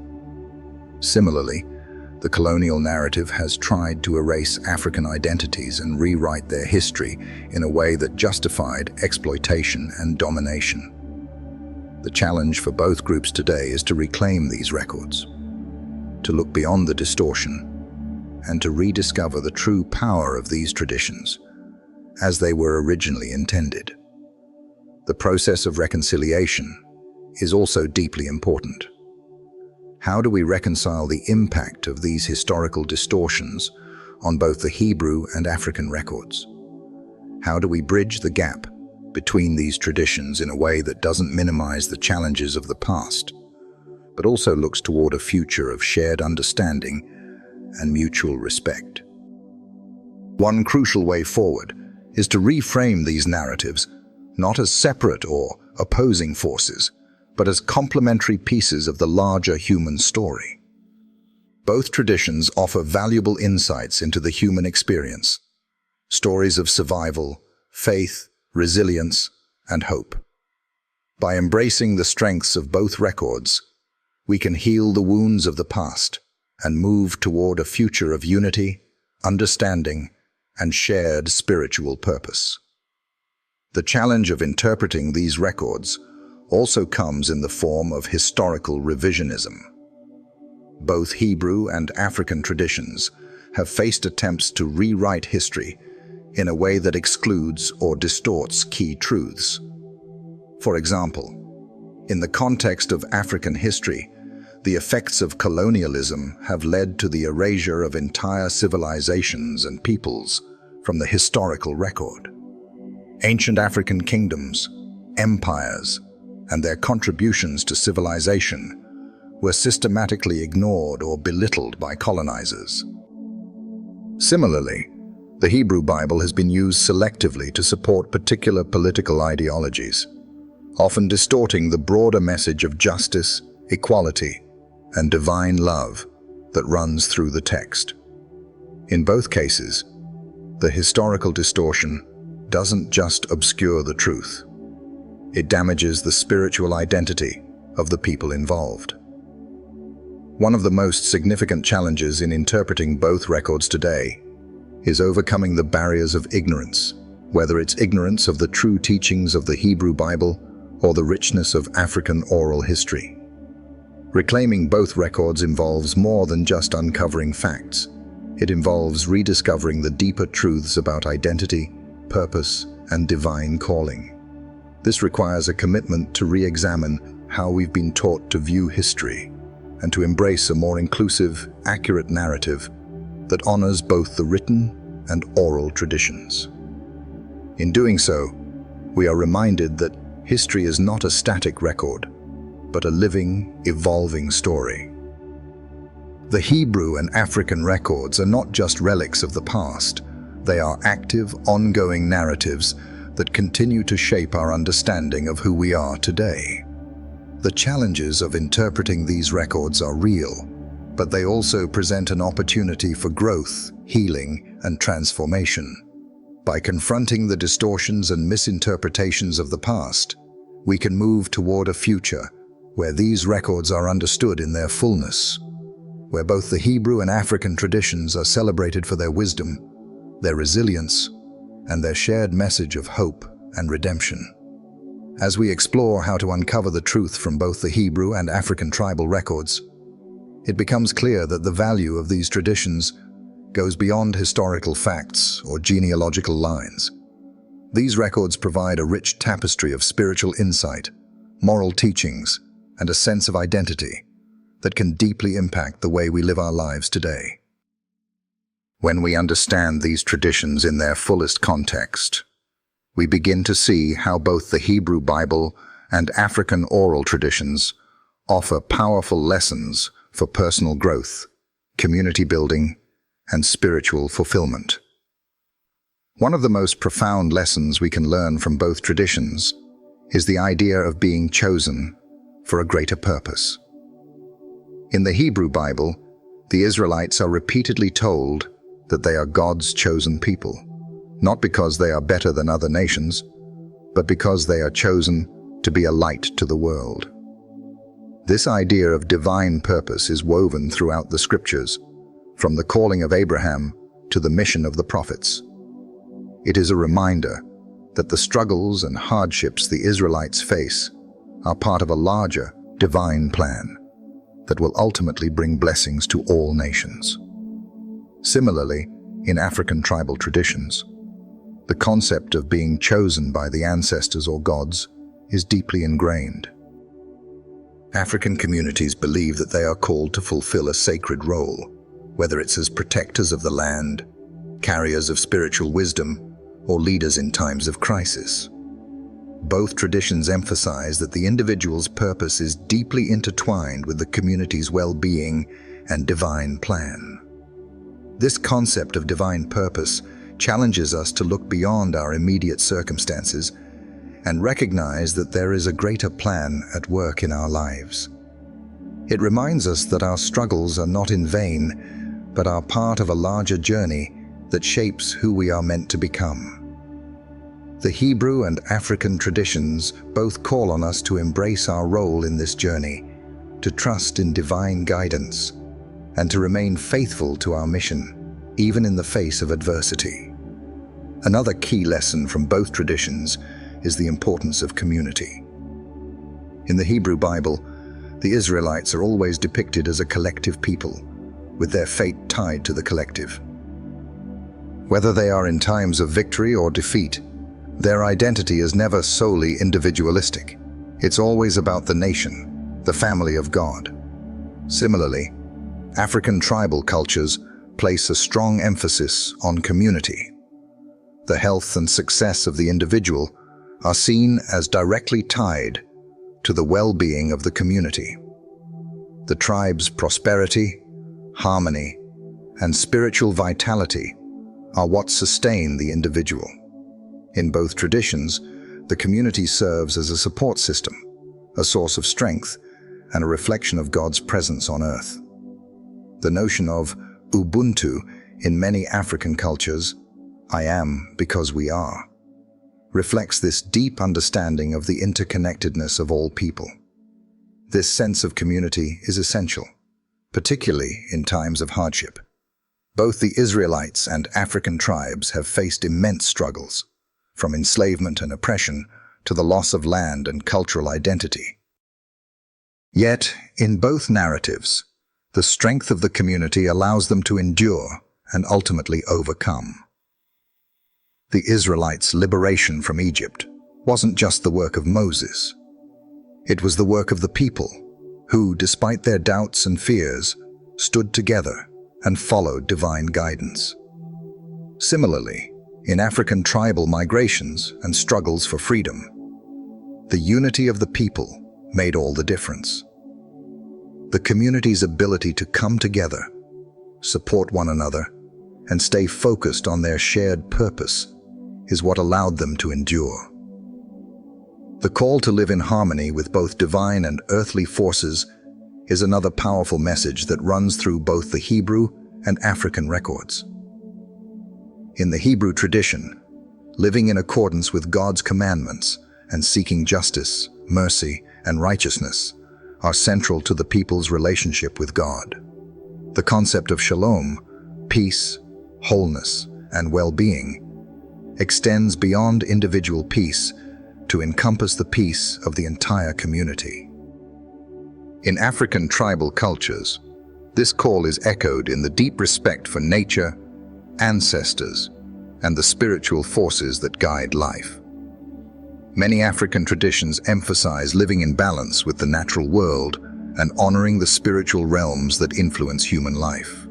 Similarly, the colonial narrative has tried to erase African identities and rewrite their history in a way that justified exploitation and domination. The challenge for both groups today is to reclaim these records, to look beyond the distortion, and to rediscover the true power of these traditions as they were originally intended. The process of reconciliation is also deeply important. How do we reconcile the impact of these historical distortions on both the Hebrew and African records? How do we bridge the gap between these traditions in a way that doesn't minimize the challenges of the past, but also looks toward a future of shared understanding and mutual respect? One crucial way forward is to reframe these narratives not as separate or opposing forces, but as complementary pieces of the larger human story. Both traditions offer valuable insights into the human experience, stories of survival, faith, resilience, and hope. By embracing the strengths of both records, we can heal the wounds of the past and move toward a future of unity, understanding, and shared spiritual purpose. The challenge of interpreting these records also comes in the form of historical revisionism. Both Hebrew and African traditions have faced attempts to rewrite history in a way that excludes or distorts key truths. For example, in the context of African history, the effects of colonialism have led to the erasure of entire civilizations and peoples from the historical record. Ancient African kingdoms, empires, and their contributions to civilization were systematically ignored or belittled by colonizers. Similarly, the Hebrew Bible has been used selectively to support particular political ideologies, often distorting the broader message of justice, equality, and divine love that runs through the text. In both cases, the historical distortion doesn't just obscure the truth. It damages the spiritual identity of the people involved. One of the most significant challenges in interpreting both records today is overcoming the barriers of ignorance, whether it's ignorance of the true teachings of the Hebrew Bible or the richness of African oral history. Reclaiming both records involves more than just uncovering facts. It involves rediscovering the deeper truths about identity, purpose, and divine calling. This requires a commitment to re-examine how we've been taught to view history and to embrace a more inclusive, accurate narrative that honors both the written and oral traditions. In doing so, we are reminded that history is not a static record, but a living, evolving story. The Hebrew and African records are not just relics of the past. They are active, ongoing narratives that continue to shape our understanding of who we are today. The challenges of interpreting these records are real, but they also present an opportunity for growth, healing, and transformation. By confronting the distortions and misinterpretations of the past, we can move toward a future where these records are understood in their fullness, where both the Hebrew and African traditions are celebrated for their wisdom, their resilience, and their shared message of hope and redemption. As we explore how to uncover the truth from both the Hebrew and African tribal records, it becomes clear that the value of these traditions goes beyond historical facts or genealogical lines. These records provide a rich tapestry of spiritual insight, moral teachings, and a sense of identity that can deeply impact the way we live our lives today. When we understand these traditions in their fullest context, we begin to see how both the Hebrew Bible and African oral traditions offer powerful lessons for personal growth, community building, and spiritual fulfillment. One of the most profound lessons we can learn from both traditions is the idea of being chosen for a greater purpose. In the Hebrew Bible, the Israelites are repeatedly told that they are God's chosen people, not because they are better than other nations, but because they are chosen to be a light to the world. This idea of divine purpose is woven throughout the scriptures, from the calling of Abraham to the mission of the prophets. It is a reminder that the struggles and hardships the Israelites face are part of a larger divine plan that will ultimately bring blessings to all nations. Similarly, in African tribal traditions, the concept of being chosen by the ancestors or gods is deeply ingrained. African communities believe that they are called to fulfill a sacred role, whether it's as protectors of the land, carriers of spiritual wisdom, or leaders in times of crisis. Both traditions emphasize that the individual's purpose is deeply intertwined with the community's well-being and divine plan. This concept of divine purpose challenges us to look beyond our immediate circumstances and recognize that there is a greater plan at work in our lives. It reminds us that our struggles are not in vain, but are part of a larger journey that shapes who we are meant to become. The Hebrew and African traditions both call on us to embrace our role in this journey, to trust in divine guidance, and to remain faithful to our mission, even in the face of adversity. Another key lesson from both traditions is the importance of community. In the Hebrew Bible, the Israelites are always depicted as a collective people, with their fate tied to the collective. Whether they are in times of victory or defeat, their identity is never solely individualistic. It's always about the nation, the family of God. Similarly, African tribal cultures place a strong emphasis on community. The health and success of the individual are seen as directly tied to the well-being of the community. The tribe's prosperity, harmony, and spiritual vitality are what sustain the individual. In both traditions, the community serves as a support system, a source of strength, and a reflection of God's presence on earth. The notion of Ubuntu in many African cultures, I am because we are, reflects this deep understanding of the interconnectedness of all people. This sense of community is essential, particularly in times of hardship. Both the Israelites and African tribes have faced immense struggles, from enslavement and oppression to the loss of land and cultural identity. Yet, in both narratives, the strength of the community allows them to endure and ultimately overcome. The Israelites' liberation from Egypt wasn't just the work of Moses. It was the work of the people, who, despite their doubts and fears, stood together and followed divine guidance. Similarly, in African tribal migrations and struggles for freedom, The unity of the people made all the difference. The community's ability to come together, support one another, and stay focused on their shared purpose is what allowed them to endure. The call to live in harmony with both divine and earthly forces is another powerful message that runs through both the Hebrew and African records. In the Hebrew tradition, living in accordance with God's commandments and seeking justice, mercy, and righteousness are central to the people's relationship with God. The concept of shalom, peace, wholeness, and well-being, extends beyond individual peace to encompass the peace of the entire community. In African tribal cultures, this call is echoed in the deep respect for nature, ancestors, and the spiritual forces that guide life. Many African traditions emphasize living in balance with the natural world and honoring the spiritual realms that influence human life.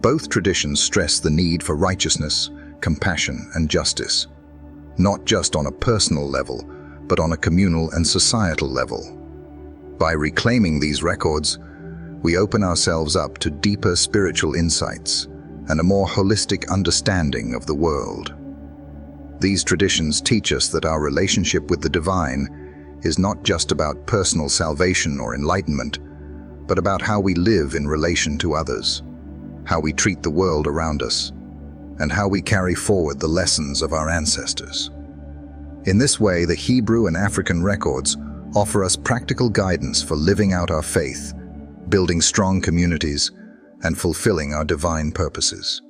Both traditions stress the need for righteousness, compassion, and justice, not just on a personal level, but on a communal and societal level. By reclaiming these records, we open ourselves up to deeper spiritual insights and a more holistic understanding of the world. These traditions teach us that our relationship with the divine is not just about personal salvation or enlightenment, but about how we live in relation to others, how we treat the world around us, and how we carry forward the lessons of our ancestors. In this way, the Hebrew and African records offer us practical guidance for living out our faith, building strong communities, and fulfilling our divine purposes.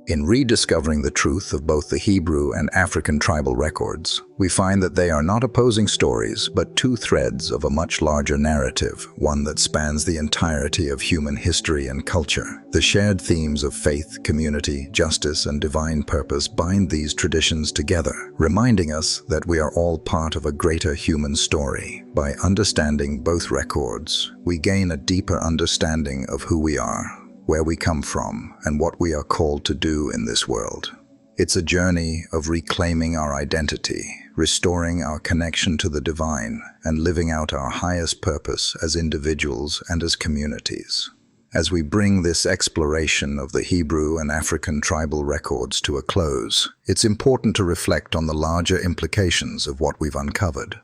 In rediscovering the truth of both the Hebrew and African tribal records, we find that they are not opposing stories, but two threads of a much larger narrative, one that spans the entirety of human history and culture. The shared themes of faith, community, justice, and divine purpose bind these traditions together, reminding us that we are all part of a greater human story. By understanding both records, we gain a deeper understanding of who we are, where we come from, and what we are called to do in this world. It's a journey of reclaiming our identity, restoring our connection to the divine, and living out our highest purpose as individuals and as communities. As we bring this exploration of the Hebrew and African tribal records to a close, it's important to reflect on the larger implications of what we've uncovered.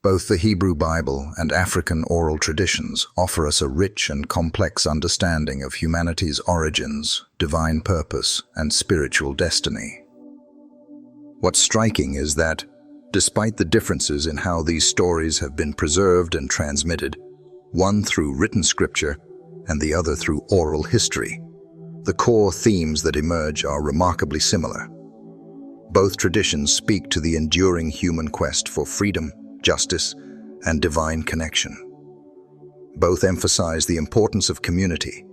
Both the Hebrew Bible and African oral traditions offer us a rich and complex understanding of humanity's origins, divine purpose, and spiritual destiny. What's striking is that, despite the differences in how these stories have been preserved and transmitted, one through written scripture and the other through oral history, the core themes that emerge are remarkably similar. Both traditions speak to the enduring human quest for freedom, justice, and divine connection. Both emphasize the importance of community,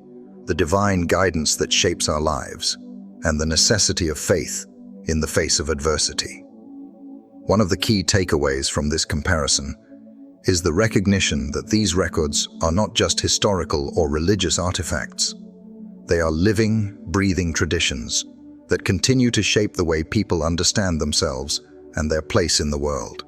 the divine guidance that shapes our lives, and the necessity of faith in the face of adversity. One of the key takeaways from this comparison is the recognition that these records are not just historical or religious artifacts. They are living, breathing traditions that continue to shape the way people understand themselves and their place in the world.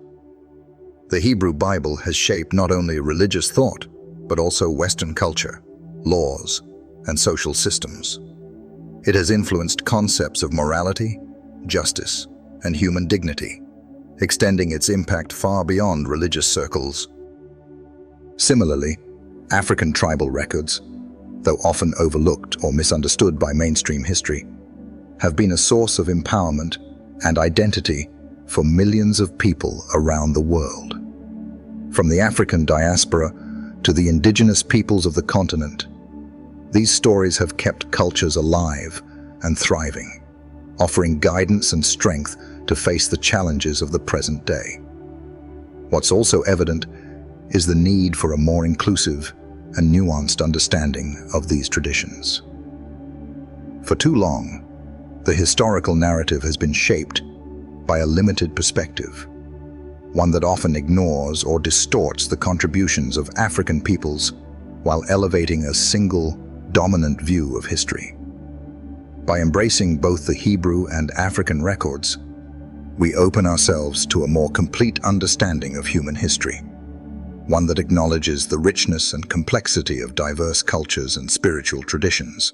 The Hebrew Bible has shaped not only religious thought, but also Western culture, laws, and social systems. It has influenced concepts of morality, justice, and human dignity, extending its impact far beyond religious circles. Similarly, African tribal records, though often overlooked or misunderstood by mainstream history, have been a source of empowerment and identity for millions of people around the world. From the African diaspora to the indigenous peoples of the continent, these stories have kept cultures alive and thriving, offering guidance and strength to face the challenges of the present day. What's also evident is the need for a more inclusive and nuanced understanding of these traditions. For too long, the historical narrative has been shaped by a limited perspective, one that often ignores or distorts the contributions of African peoples while elevating a single, dominant view of history. By embracing both the Hebrew and African records, we open ourselves to a more complete understanding of human history, one that acknowledges the richness and complexity of diverse cultures and spiritual traditions.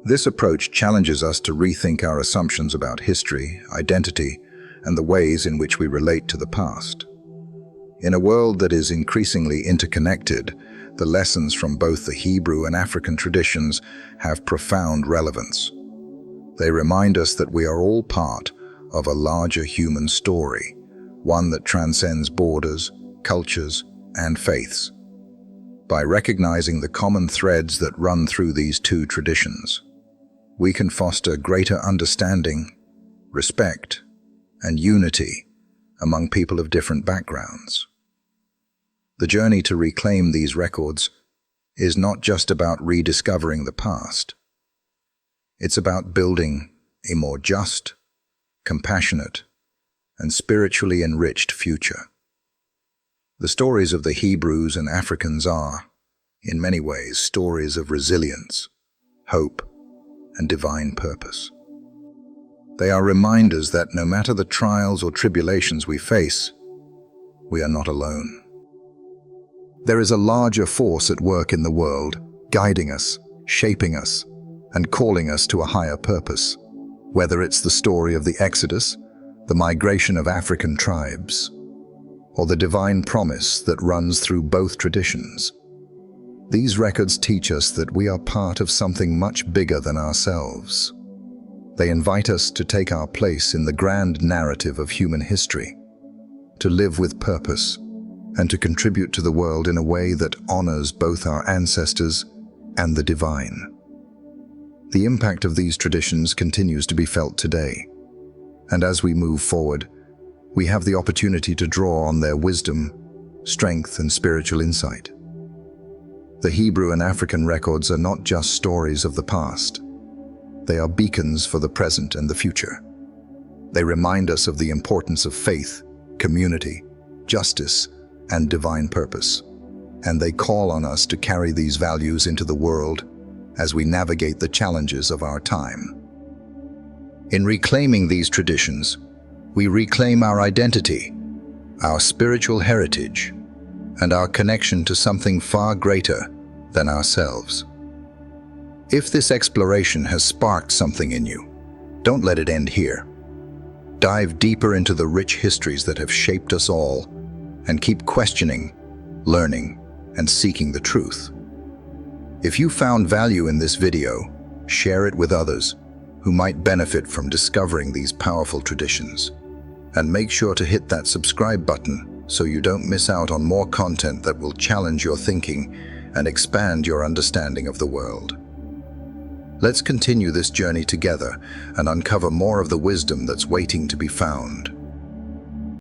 This approach challenges us to rethink our assumptions about history, identity, and the ways in which we relate to the past. In a world that is increasingly interconnected, the lessons from both the Hebrew and African traditions have profound relevance. They remind us that we are all part of a larger human story, one that transcends borders, cultures, and faiths. By recognizing the common threads that run through these two traditions, we can foster greater understanding, respect, and unity among people of different backgrounds. The journey to reclaim these records is not just about rediscovering the past. It's about building a more just, compassionate, and spiritually enriched future. The stories of the Hebrews and Africans are, in many ways, stories of resilience, hope, and divine purpose. They are reminders that no matter the trials or tribulations we face, we are not alone. There is a larger force at work in the world, guiding us, shaping us, and calling us to a higher purpose. Whether it's the story of the Exodus, the migration of African tribes, or the divine promise that runs through both traditions, these records teach us that we are part of something much bigger than ourselves. They invite us to take our place in the grand narrative of human history, to live with purpose, and to contribute to the world in a way that honors both our ancestors and the divine. The impact of these traditions continues to be felt today, and as we move forward, we have the opportunity to draw on their wisdom, strength, and spiritual insight. The Hebrew and African records are not just stories of the past. They are beacons for the present and the future. They remind us of the importance of faith, community, justice, and divine purpose. And they call on us to carry these values into the world as we navigate the challenges of our time. In reclaiming these traditions, we reclaim our identity, our spiritual heritage, and our connection to something far greater than ourselves. If this exploration has sparked something in you, don't let it end here. Dive deeper into the rich histories that have shaped us all, and keep questioning, learning, and seeking the truth. If you found value in this video, share it with others who might benefit from discovering these powerful traditions. And make sure to hit that subscribe button so you don't miss out on more content that will challenge your thinking and expand your understanding of the world. Let's continue this journey together and uncover more of the wisdom that's waiting to be found.